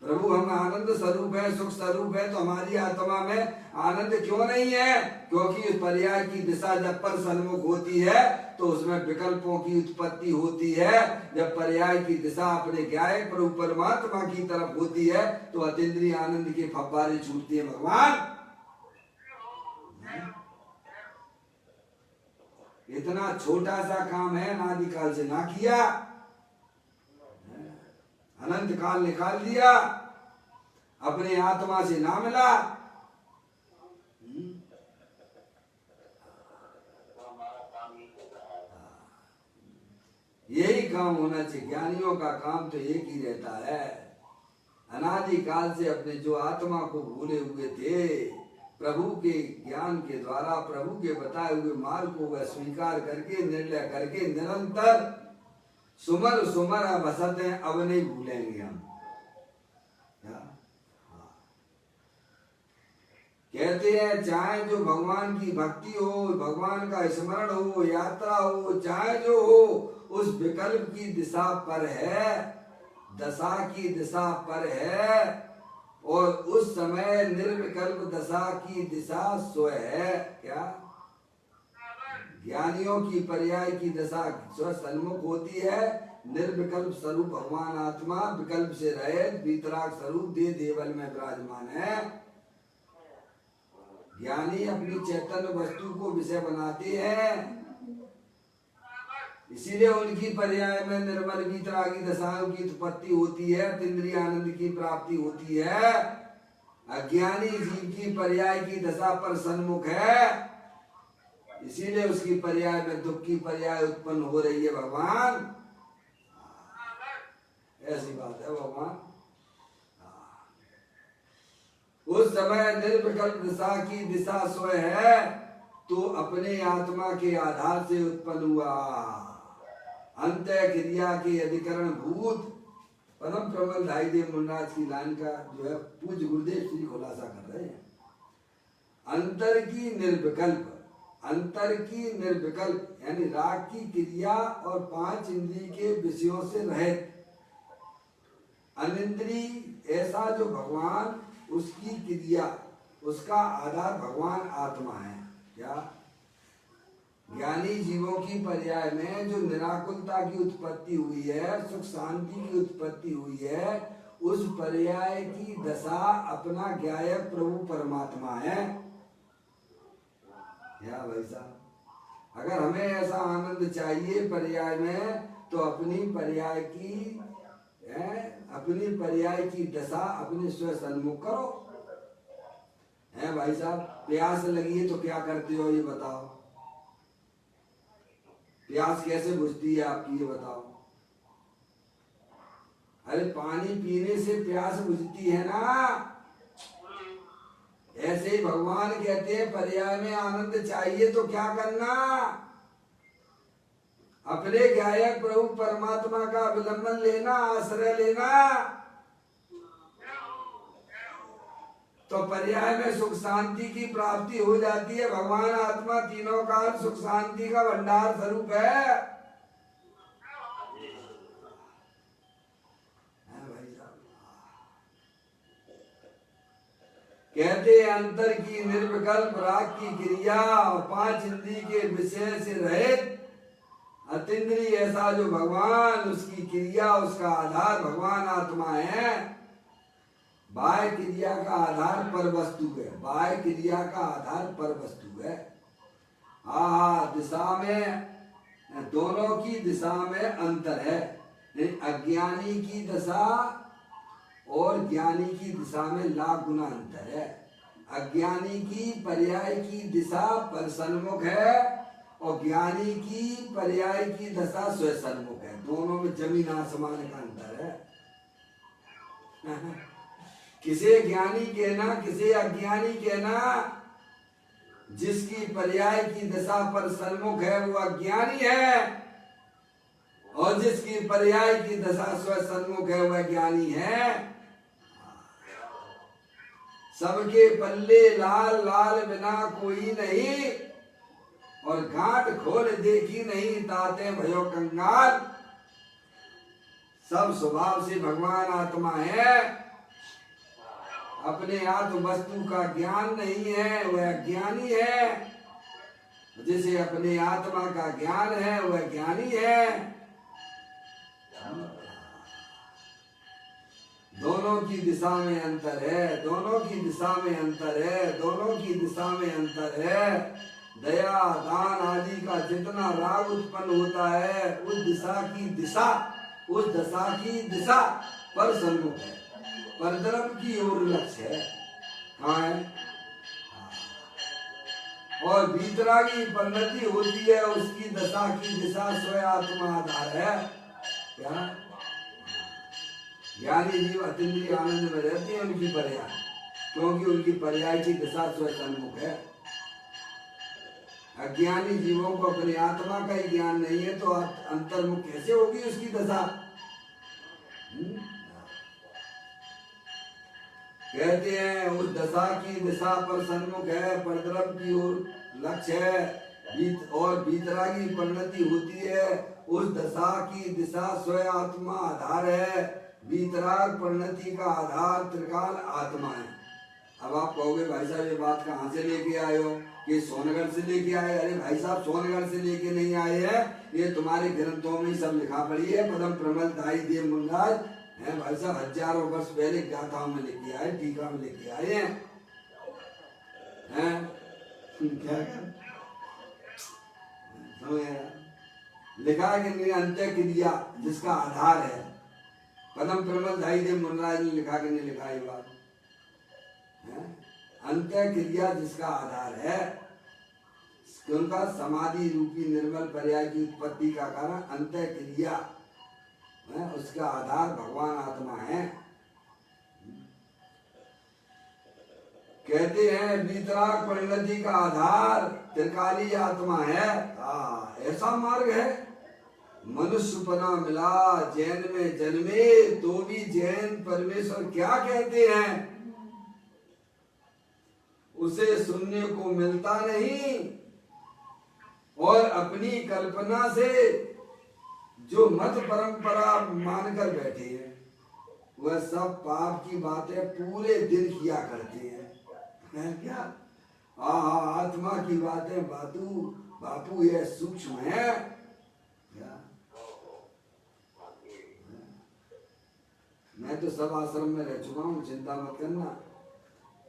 प्रभु हम आनंद स्वरूप है, सुख स्वरूप है, तो हमारी आत्मा में आनंद क्यों नहीं है? क्योंकि उस पर्याय की दिशा जब पर सन्मुख होती है तो उसमें विकल्पों की उत्पत्ति होती है। जब पर्याय की दिशा अपने ज्ञाय प्रभु परमात्मा की तरफ होती है तो अतीन्द्रिय आनंद के फव्वारे छूटते हैं। भगवान इतना छोटा सा काम है, अनादिकाल से ना किया, अनंत काल निकाल दिया, अपने आत्मा से ना मिला। यही काम होना चाहिए। ज्ञानियों का काम तो एक ही रहता है, अनादिकाल से अपने जो आत्मा को भूले हुए थे, प्रभु के ज्ञान के द्वारा, प्रभु के बताए हुए मार्ग को वह स्वीकार करके, निर्णय करके निरंतर सुमर सुमर बसत हैं, अब नहीं भूलेंगे हम। क्या? कहते हैं चाहे जो भगवान की भक्ति हो, भगवान का स्मरण हो, यात्रा हो, चाहे जो हो, उस विकल्प की दिशा पर है, दशा की दिशा पर है, और उस समय निर्विकल्प दशा की दिशा स्वयं है। क्या? ज्ञानियों की पर्याय की दशा स्व सन्मुख होती है। निर्विकल्प स्वरूप भगवान आत्मा विकल्प से रहित वीतराग स्वरूप दे देवल में विराजमान है। ज्ञानी अपनी चैतन्य वस्तु को विषय बनाते हैं, इसीलिए उनकी पर्याय में निर्मल वीतरागी दशाओं की उत्पत्ति होती है, इंद्रिय आनंद की प्राप्ति होती है। अज्ञानी जीव की पर्याय की दशा पर सन्मुख है, इसीलिए उसकी पर्याय में दुख की पर्याय उत्पन्न हो रही है। भगवान ऐसी बात है। भगवान उस समय निर्विकल्प दिशा की दिशा स्वयं है, तो अपने आत्मा के आधार से उत्पन्न हुआ। अंत क्रिया के अधिकरण भूत परम प्रबल धाई देव मुंडाज की लाइन का जो है पूज्य गुरुदेव श्री खुलासा कर रहे हैं। अंतर की निर्विकल्प, अंतर की निर्विकल्प यानी राग की क्रिया और 5 इंद्रिय के विषयों से रहित अनिंद्रिय ऐसा जो भगवान, उसकी क्रिया, उसका आधार भगवान आत्मा है। क्या? ज्ञानी जीवों की पर्याय में जो निराकुलता की उत्पत्ति हुई है, सुख शांति की उत्पत्ति हुई है, उस पर्याय की दशा अपना ज्ञायक प्रभु परमात्मा है। क्या भाई साहब? अगर हमें ऐसा आनंद चाहिए पर्याय में, तो अपनी पर्याय की दशा अपने स्व सन्मुख करो। है भाई साहब? प्यास लगी है तो क्या करते हो ये बताओ? प्यास कैसे बुझती है आपकी, ये बताओ? अरे पानी पीने से प्यास बुझती है ना। ऐसे ही भगवान कहते हैं पर्याय में आनंद चाहिए तो क्या करना? अपने गायक प्रभु परमात्मा का अवलंबन लेना, आश्रय लेना, तो पर्याय में सुख शांति की प्राप्ति हो जाती है। भगवान आत्मा तीनों काल सुख शांति का भंडार स्वरूप है। कहते अंतर की निर्विकल्प राग की क्रिया और 5 इंद्रिय के विषय से रहित अतीन्द्रिय ऐसा जो भगवान, उसकी क्रिया, उसका आधार भगवान आत्मा है। बाह्य क्रिया का आधार पर वस्तु है, बाह्य क्रिया का आधार पर वस्तु है। दिशा में, दोनों की दिशा में अंतर है। अज्ञानी की दशा और ज्ञानी की दिशा में लाख गुना अंतर है। अज्ञानी की पर्याय की दिशा पर सन्मुख है और ज्ञानी की पर्याय की दशा स्व सन्मुख है। दोनों में जमीन आसमान का अंतर है। किसे ज्ञानी कहना, किसे अज्ञानी कहना? जिसकी पर्याय की दशा पर सन्मुख है वो अज्ञानी है, और जिसकी पर्याय की दशा स्व सन्मुख है वह ज्ञानी है। सबके पल्ले लाल लाल बिना कोई नहीं, और घाट खोल देखी नहीं ताते भयो कंगाल। सब स्वभाव से भगवान आत्मा है, अपने आत्म वस्तु का ज्ञान नहीं है, वह अज्ञानी है। जिसे अपने आत्मा का ज्ञान है वह ज्ञानी है। दोनों की दिशा में अंतर है, दोनों की दिशा में अंतर है, दोनों की दिशा में अंतर है। दया दान आदि का जितना राग उत्पन्न होता है, उस दिशा की दिशा, उस दशा की दिशा पर सन्मुख है, परधर्म की ओर लक्ष्य है। कहाँ है? और वीतरागी परिणति होती है, उसकी दशा की दिशा स्वयं आत्मा आधार है। क्या? ज्ञानी जीव अतीन्द्रिय आनंद में रहते हैं उनकी पर्याय, क्योंकि उनकी पर्याय की दिशा स्व सन्मुख है। अज्ञानी जीवों को अपनी आत्मा का ही ज्ञान नहीं है तो अंतर्मुख कैसे होगी उसकी दशा? कहते हैं उस दशा की दिशा पर सन्मुख है, परद्रव की ओर लक्ष्य है और बीतरागी परिणति होती है। उस दशा की दिशा स्वयं आत्मा आधार है। बीतराग परिणति का आधार त्रिकाल आत्मा है। अब आप कहोगे भाई साहब ये बात कहाँ से लेके आए हो? ये सोनगढ़ से लेके आए? अरे भाई साहब सोनगढ़ से लेके नहीं आए हैं, ये तुम्हारे ग्रंथों में ही सब लिखा पड़ी है। पदम प्रमल दाई देव मंगाज है भाई साहब, हजारों वर्ष पहले गाथाओं में लेके आए, टीका में लेके आए हैं। क्या लिखा है कि अंत्य क्रिया जिसका आधार है, पदम प्रमल दाई देव मुनराज ने लिखा कि नहीं लिखा ये बात? अंत्य क्रिया जिसका आधार है, उनका समाधि रूपी निर्मल पर्याय की उत्पत्ति का कारण अंत्य क्रिया है, उसका आधार भगवान आत्मा है। कहते हैं बीतराग परिणति का आधार त्रिकाली आत्मा है। ऐसा मार्ग है। मनुष्यपना मिला जैन में जन्मे तो भी जैन परमेश्वर क्या कहते हैं? उसे सुनने को मिलता नहीं और अपनी कल्पना से जो मत परंपरा मानकर बैठे हैं वह सब पाप की बातें पूरे दिन किया करते हैं। क्या आत्मा की बातें बापू यह सूक्ष्म है क्या? मैं तो सब आश्रम में रह चुका हूँ, चिंता मत करना।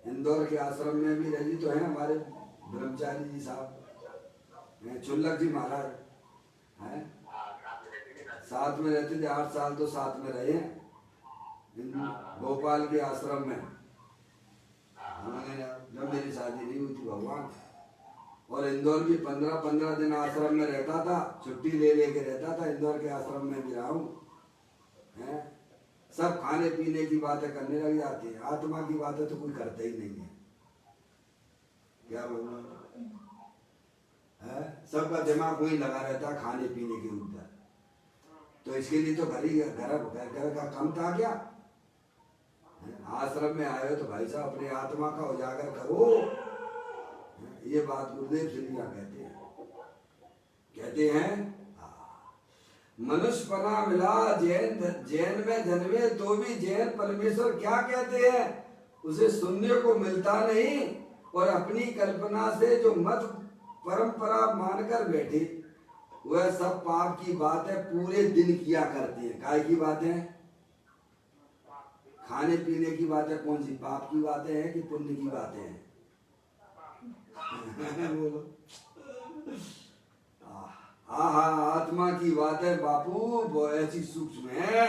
इंदौर के आश्रम में भी रही तो है हमारे ब्रह्मचारी जी साहब, चुल्लक जी महाराज है, साथ में रहते थे। 8 साल तो साथ में रहे हैं भोपाल के आश्रम में। जब मेरी शादी नहीं हुई थी भगवान, और इंदौर भी 15-15 दिन आश्रम में रहता था, छुट्टी ले लेके रहता था। इंदौर के आश्रम में भी रहा हूँ। सब खाने पीने की बातें करने लग जाती है, आत्मा की बातें तो कोई करता ही नहीं है। क्या भगवान है, सबका दिमाग वही लगा रहता है खाने पीने के ऊपर। तो इसके लिए तो घर का कम था क्या? आश्रम में आए हो तो भाई साहब अपने आत्मा का उजागर करो। ये बात गुरुदेव श्रीया कहते हैं मनुष्यपना मिला जैन में जन्मे तो भी जैन परमेश्वर क्या कहते हैं? उसे सुनने को मिलता नहीं और अपनी कल्पना से जो मत परंपरा मानकर बैठे वह सब पाप की बातें पूरे दिन किया करते हैं। काय की बातें? खाने पीने की बातें कौन सी पाप की बातें हैं कि पुण्य की बातें हैं? बोलो। आत्मा की बातें बापू वो ऐसी सूक्ष्म है।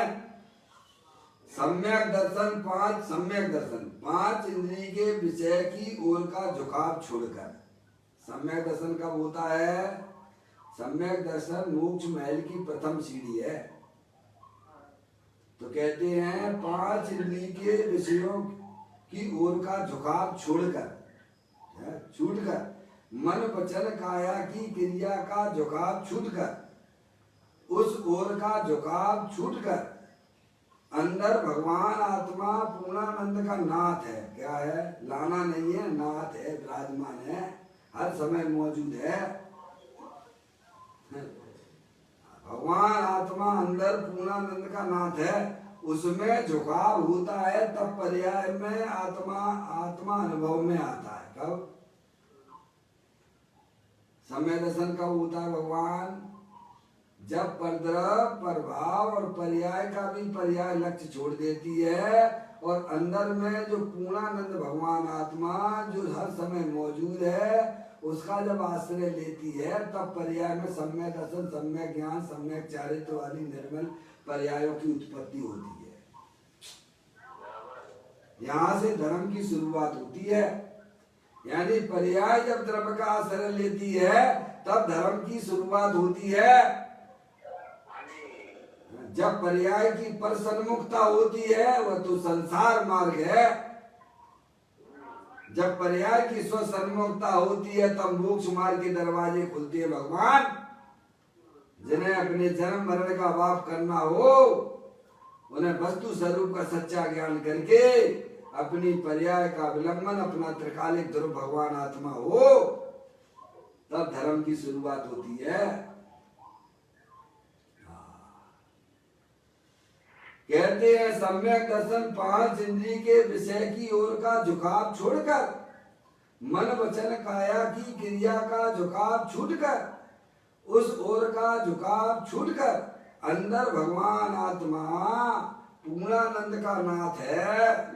सम्यक दर्शन 5 सम्यक दर्शन 5 इंद्रिय के विषय की ओर का झुकाव छोड़कर। सम्यक दर्शन कब होता है? सम्यक दर्शन मोक्ष महल की प्रथम सीढ़ी है। तो कहते हैं 5 इंद्रिय के विषयों की ओर का झुकाव छोड़कर, छूटकर, मन वचन काया की क्रिया का झुकाव छूटकर, उस ओर का झुकाव छूटकर अंदर भगवान आत्मा पूर्णानंद का नाथ है। क्या है? लाना नहीं है, नाथ है, विराजमान है, हर समय मौजूद है। भगवान आत्मा अंदर पूर्णानंद का नाथ है, उसमें झुकाव होता है तब पर्याय में आत्मा अनुभव में आता है। कब? समय दर्शन कब होता है भगवान? जब परद्रव प्रभाव और पर्याय का भी पर्याय लक्ष्य छोड़ देती है और अंदर में जो पूर्णानंद भगवान आत्मा जो हर समय मौजूद है उसका जब आश्रय लेती है तब पर्याय में सम्यक दर्शन, सम्यक ज्ञान, सम्यक चारित्र वाली निर्मल पर्यायों की उत्पत्ति होती है। यहाँ से धर्म की शुरुआत होती है। यानी पर्याय जब द्रव्य का आश्रय लेती है तब धर्म की शुरुआत होती है। जब पर्याय की परसन्मुखता होती है वह तो संसार मार्ग है। जब पर्याय की स्वसन्मुखता होती है तब मोक्ष मार्ग के दरवाजे खुलते हैं। भगवान जिन्हें अपने जन्म मरण का वाप करना हो उन्हें वस्तु स्वरूप का सच्चा ज्ञान करके अपनी पर्याय का अवलंबन अपना त्रिकालिक ध्रुव भगवान आत्मा हो तब धर्म की शुरुआत होती है। कहते हैं सम्यक दर्शन पांच इंद्रिय के विषय की ओर का झुकाव छोड़कर मन वचन काया की क्रिया का झुकाव छूटकर उस ओर का झुकाव छूटकर अंदर भगवान आत्मा पूर्णानंद का नाथ है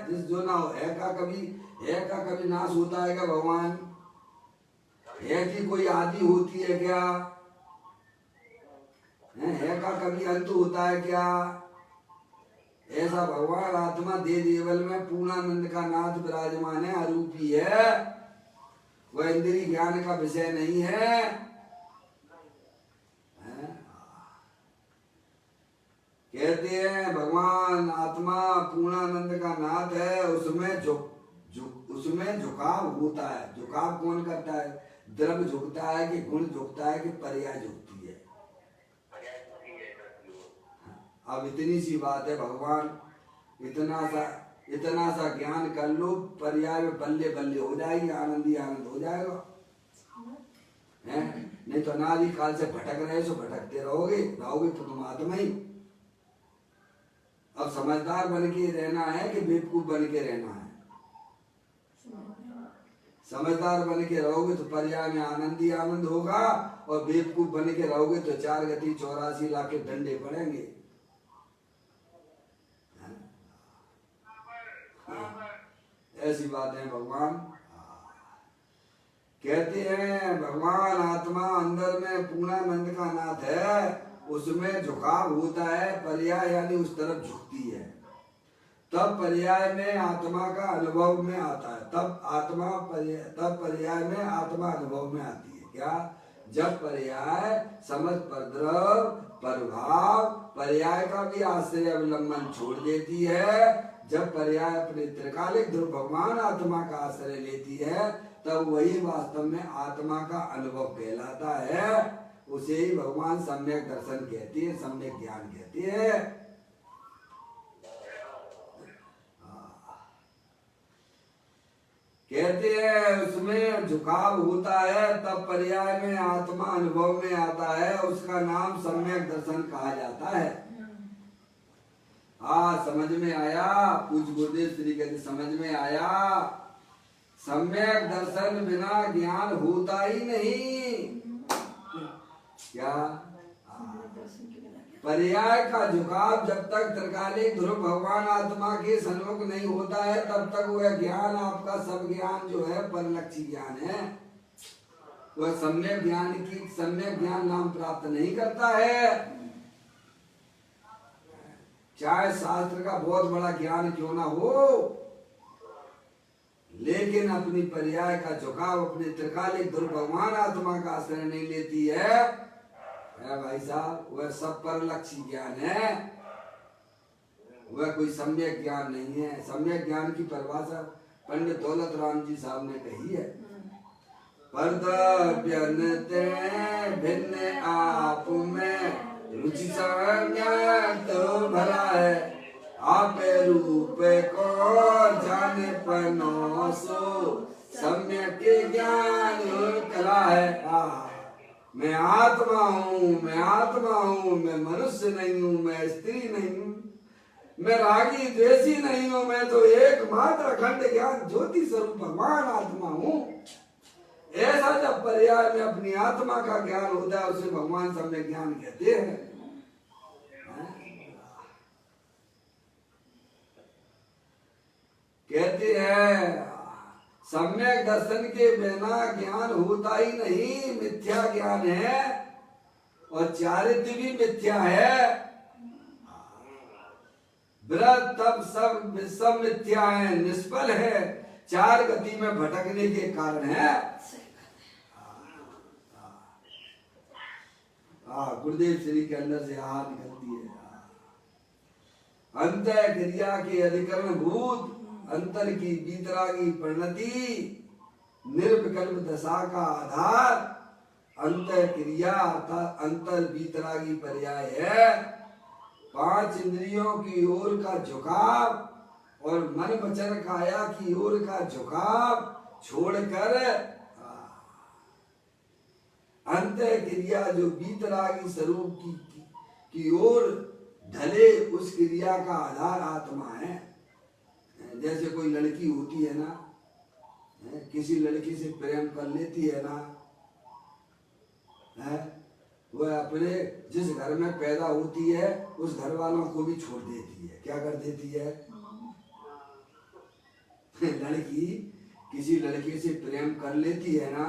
जिस जो ना हो है का कभी नाश होता है क्या भगवान? है कि कोई आदि होती है क्या? है का कभी अंत होता है क्या? ऐसा भगवान आत्मा दे देवल में पूर्णानंद का नाथ विराजमान है, अरूपी है, वह इंद्रिय ज्ञान का विषय नहीं है। कहते हैं भगवान आत्मा पूर्णानंद का नाथ है, उसमें झुकाव होता है। झुकाव कौन करता है? द्रव्य झुकता है कि गुण झुकता है कि पर्याय झुकती है? अब इतनी सी बात है भगवान इतना सा ज्ञान कर लो पर्याय में बल्ले बल्ले हो जाएगी, आनंद ही आनंद हो जाएगा। है नहीं तो अनादि काल से भटक रहे सो भटकते रहोगे तो तुम आत्मा ही। अब समझदार बन के रहना है कि बेवकूफ बन के रहना है? समझदार बन के रहोगे तो पर्याय में आनंद ही आनंद होगा, और बेवकूफ बन के रहोगे तो 4 गति 84 लाख के डंडे पड़ेंगे। ऐसी बात है भगवान कहते हैं। भगवान आत्मा अंदर में पूर्णानंद का नाथ है, उसमें झुकाव होता है, पर्याय यानी उस तरफ झुकती है, तब पर्याय में आत्मा का अनुभव में आता है। तब पर्याय में आत्मा अनुभव में आती है। क्या? जब पर्याय समझ परद्रव प्रभाव पर्याय का भी आश्रय अवलंबन छोड़ देती है, जब पर्याय अपने त्रिकालिक ध्रुव भगवान आत्मा का आश्रय लेती है, तब वही वास्तव में आत्मा का अनुभव कहलाता है। उसे ही भगवान सम्यक दर्शन कहते हैं, सम्यक ज्ञान कहते हैं। कहते हैं उसमें झुकाव होता है, तब पर्याय में आत्मा अनुभव में आता है, उसका नाम सम्यक दर्शन कहा जाता है। समझ में आया? पूज्य गुरुदेव श्री कहते समझ में आया। सम्यक दर्शन बिना ज्ञान होता ही नहीं। क्या? पर्याय का झुकाव जब तक त्रिकालिक ध्रुव भगवान आत्मा के सन्मुख नहीं होता है, तब तक वह ज्ञान आपका सब ज्ञान जो है परलक्षी ज्ञान है, वह सम्यक ज्ञान नाम प्राप्त नहीं करता है। चाहे शास्त्र का बहुत बड़ा ज्ञान क्यों ना हो, लेकिन अपनी पर्याय का झुकाव अपने त्रिकालिक ध्रुव भगवान आत्मा का आश्रय नहीं लेती है भाई साहब, वह सब परलक्षी ज्ञान है, वह कोई सम्यक ज्ञान नहीं है। सम्यक ज्ञान की परिभाषा पंडित दौलत राम जी साहब ने कही है। परद्रव्यन्ते भिन्न आप में रुचि तो भला है, आप रूप को जाने पनो सो सम्यक ज्ञान कला है। मैं आत्मा हूँ, मैं मनुष्य नहीं हूँ, मैं स्त्री नहीं हूँ, मैं रागी द्वेषी नहीं हूँ, मैं तो एकमात्र अखंड ज्ञान ज्योति स्वरूप भगवान आत्मा हूँ। ऐसा जब पर्याय में अपनी आत्मा का ज्ञान होता है, उसे भगवान सम्यक ज्ञान कहते हैं। कहते हैं सम्यक दर्शन के बिना ज्ञान होता ही नहीं, मिथ्या ज्ञान है और चारित्र भी मिथ्या है। व्रत तब सब मिथ्या है, निष्फल है, 4 गति में भटकने के कारण है। गुरुदेव श्री के अंदर से आह निकलती है। अंतः क्रिया के अधिकरण भूत अंतर की बीतरागी परिणति निर्विकल्प दशा का आधार अंतर क्रिया अर्थात अंतर बीतरागी पर्याय है। 5 इंद्रियों की ओर का झुकाव और मन वचन काया की ओर का झुकाव छोड़कर अंतर क्रिया जो बीतरागी स्वरूप की ओर ढले उस क्रिया का आधार आत्मा है। जैसे कोई लड़की होती है ना, किसी लड़की से प्रेम कर लेती है ना, वह अपने जिस घर में पैदा होती है उस घर वालों को भी छोड़ देती है। क्या कर देती है? लड़की किसी लड़की से प्रेम कर लेती है ना,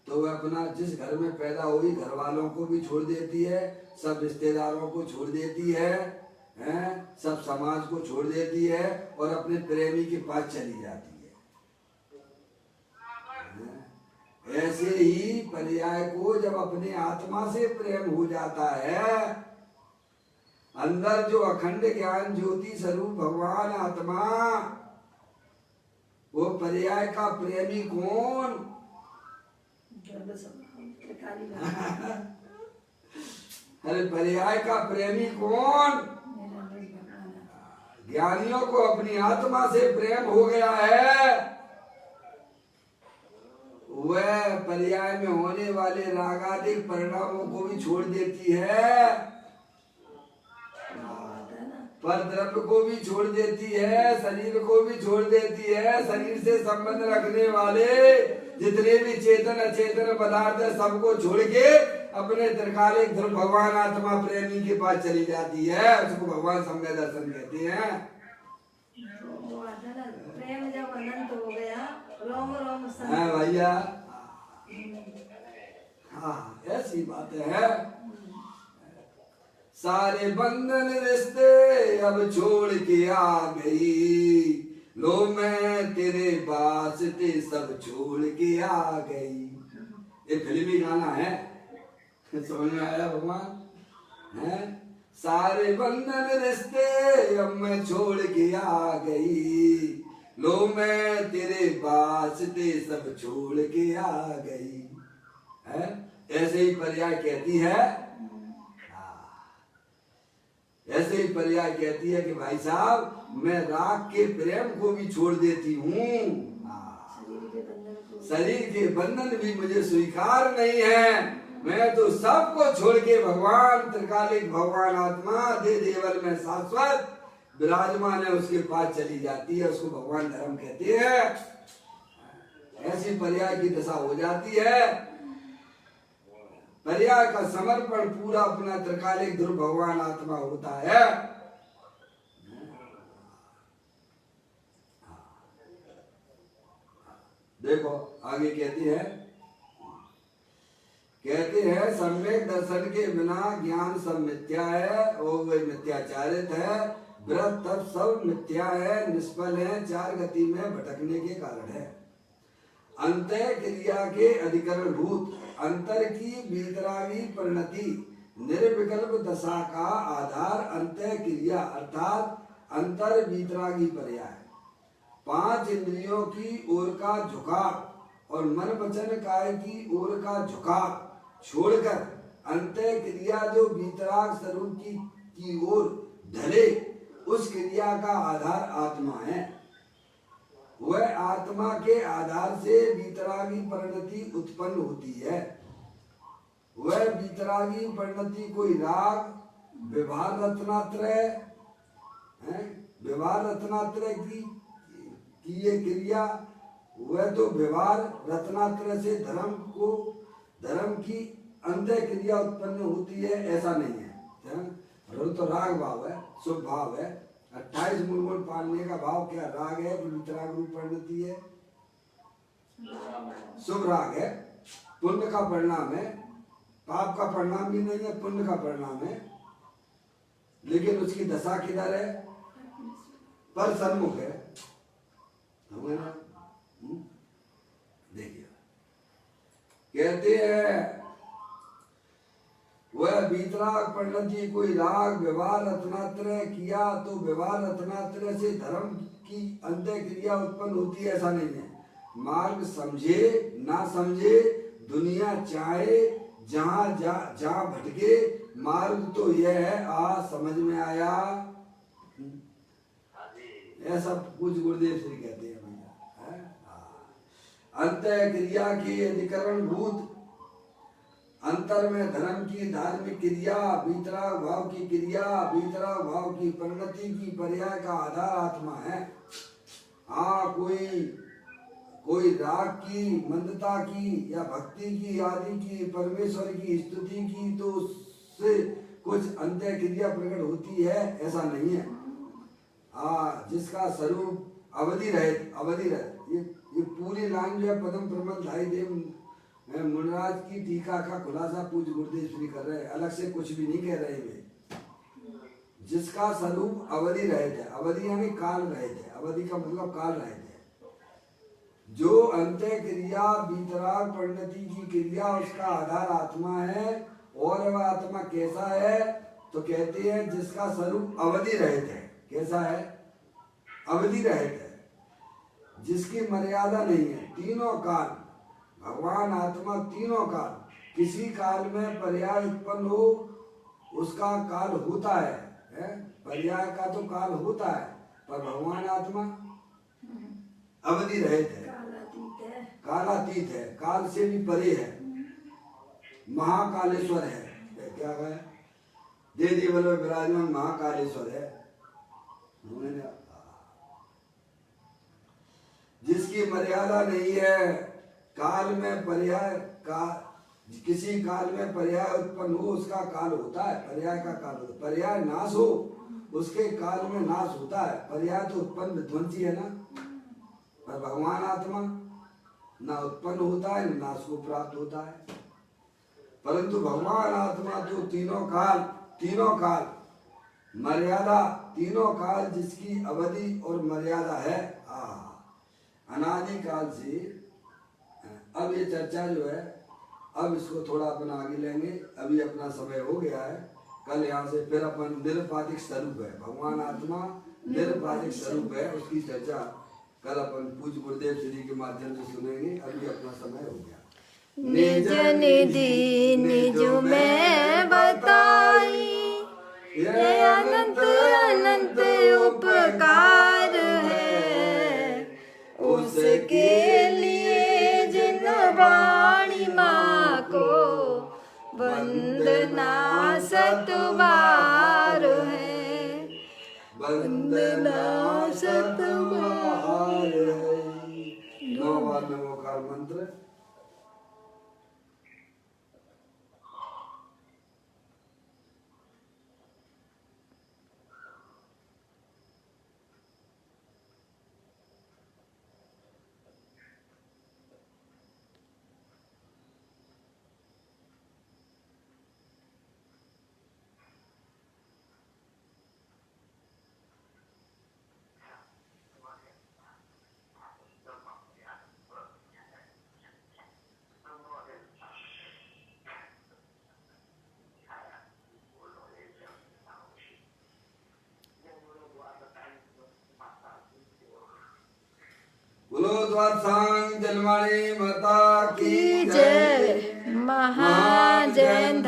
तो वह अपना जिस घर में पैदा हुई घर वालों को भी छोड़ देती है, सब रिश्तेदारों को छोड़ देती है, सब समाज को छोड़ देती है और अपने प्रेमी के पास चली जाती है। ऐसे ही पर्याय को जब अपने आत्मा से प्रेम हो जाता है, अंदर जो अखंड ज्ञान ज्योति स्वरूप भगवान आत्मा, वो पर्याय का प्रेमी कौन? अरे पर्याय का प्रेमी कौन? ज्ञानियों को अपनी आत्मा से प्रेम हो गया है, वह पर्याय में होने वाले रागादिक परिणामों को भी छोड़ देती है, पर द्रव्य को भी छोड़ देती है, शरीर को भी छोड़ देती है। शरीर से संबंध रखने वाले जितने भी चेतन अचेतन पदार्थ है सबको छोड़ के अपने त्रिकालिक ध्रुव भगवान आत्मा प्रेमी के पास चली जाती है। उसको भगवान सम्य दर्शन कहते हैं। प्रेम जब अनंत हो गया, रोम रोम हाँ भैया, हाँ ऐसी बात है। सारे बंधन रिश्ते अब छोड़ के आ गई, लो मैं तेरे वास्ते सब छोड़ के आ गई। ये फिल्मी गाना है, समझ में आया भगवान? है सारे बंधन रिश्ते अब मैं छोड़ के आ गई, लो मैं तेरे वास्ते सब छोड़ के आ गई। है ऐसे ही पर्याय कहती है, ऐसे ही पर्याय कहती है कि भाई साहब मैं राग के प्रेम को भी छोड़ देती हूँ, शरीर के बंधन भी मुझे स्वीकार नहीं है, मैं तो सबको छोड़ के भगवान त्रिकालिक भगवान आत्मा दे देवल में शाश्वत विराजमान है उसके पास चली जाती है। उसको भगवान धर्म कहते हैं। ऐसी पर्याय की दशा हो जाती है। पर्याय का समर्पण पूरा अपना त्रिकालिक ध्रुव भगवान आत्मा होता है। देखो आगे कहते हैं सम्यक दर्शन के बिना ज्ञान सब मिथ्या है और वे मिथ्याचारित है, व्रत तप सब मिथ्या है, निष्फल है, 4 गति में भटकने के कारण है। अंतः क्रिया के अधिकरण भूत अंतर की बीतरागी परिणति निर्विकल्प दशा का आधार अंतः क्रिया अर्थात अंतर बीतरागी पर्याय। 5 इंद्रियों की ओर का झुकाव और मन वचन काय की ओर का झुकाव छोड़कर अंतः क्रिया जो बीतराग स्वरूप की ओर ढले उस क्रिया का आधार आत्मा है। वह आत्मा के आधार से बीतरागी परिणति उत्पन्न होती है। वह बीतरागी परिणति कोई राग व्यवहार रत्नात्रय है, व्यवहार रत्नात्रय की ये क्रिया, वह तो व्यवहार रत्नात्रय से धर्म की अंतः क्रिया उत्पन्न होती है, ऐसा नहीं है। तो राग भाव है, शुभ भाव है। 28 मूल पालने का भाव क्या राग है, जो वितराग रूप परिणति है, शुभ राग है, पुण्य का परिणाम है, पाप का परिणाम भी नहीं है, पुण्य का परिणाम है। लेकिन उसकी दशा किधर है? पर सन्मुख है। देखिए कहते हैं वह बीतराग परिणति कोई राग व्यवहार रत्नात्रय किया तो व्यवहार रत्नात्रय से धर्म की अंत्य क्रिया उत्पन्न होती है, ऐसा नहीं है। मार्ग समझे ना समझे, दुनिया चाहे जहाँ भटके, मार्ग तो यह है आ समझ में आया। ऐसा कुछ गुरुदेव श्री कहते हैं भैया। अंत्य क्रिया के अधिकरण भूत अंतर में धर्म की धार्मिक क्रिया, भीतराग भाव की क्रिया, भीतराग भाव की परिणति की पर्याय का आधार आत्मा है। हाँ, कोई राग की, मंदता की या भक्ति की आदि की, परमेश्वर की स्तुति की तो उससे कुछ अंत्य क्रिया प्रकट होती है, ऐसा नहीं है। जिसका स्वरूप अवधि रहे। ये पूरी लाइन जो है पदम प्रमल धाई देव मुनराज की टीका का खुलासा पूज्य गुरुदेव श्री कर रहे हैं, अलग से कुछ भी नहीं कह रहे वे। जिसका स्वरूप अवधि रहित है, अवधि यानी काल रहित है, अवधि का मतलब काल रहित है। जो अंत्य क्रिया बीतराग परिणति की क्रिया, उसका आधार आत्मा है। और वह आत्मा कैसा है तो कहते हैं जिसका स्वरूप अवधि रहित है। कैसा है? अवधि रहित है, जिसकी मर्यादा नहीं है। तीनों काल भगवान आत्मा तीनों काल, किसी काल में पर्याय उत्पन्न हो उसका काल होता है, पर्याय का तो काल होता है, पर भगवान आत्मा अवधि रहित है, कालातीत है, काल से भी परे है, महाकालेश्वर है। क्या है? दे देवल में विराजमान महाकालेश्वर है। जिसकी मर्यादा नहीं है, काल में पर्याय का, किसी काल में पर्याय उत्पन्न हो उसका काल होता है, पर्याय का काल होता है। पर्याय नाश हो उसके काल में नाश होता है। पर्याय तो उत्पन्न विध्वंसी है ना, पर भगवान आत्मा ना उत्पन्न होता है ना नाश को प्राप्त होता है। परंतु भगवान आत्मा तो तीनों काल मर्यादा, तीनों काल जिसकी अवधि और मर्यादा है, अनादि काल से। अब ये चर्चा जो है, अब इसको थोड़ा अपन आगे लेंगे, अभी अपना समय हो गया है। कल यहाँ से फिर अपन निरपाधिक स्वरूप है, भगवान आत्मा निरपाधिक स्वरूप है, उसकी चर्चा कल अपन पूज्य गुरुदेव श्री के माध्यम से सुनेंगे। अभी अपना समय हो गया। निज निधि निज में बताई, ये अनंत अनंत उपकार है, उसके लिए जिन वाणी माँ को वंदना सतबार है, वंदना सतबार है। 9 बार नमोकार मंत्र। बोलो द्वादशांग जलवाणी माता की जय। महाजय।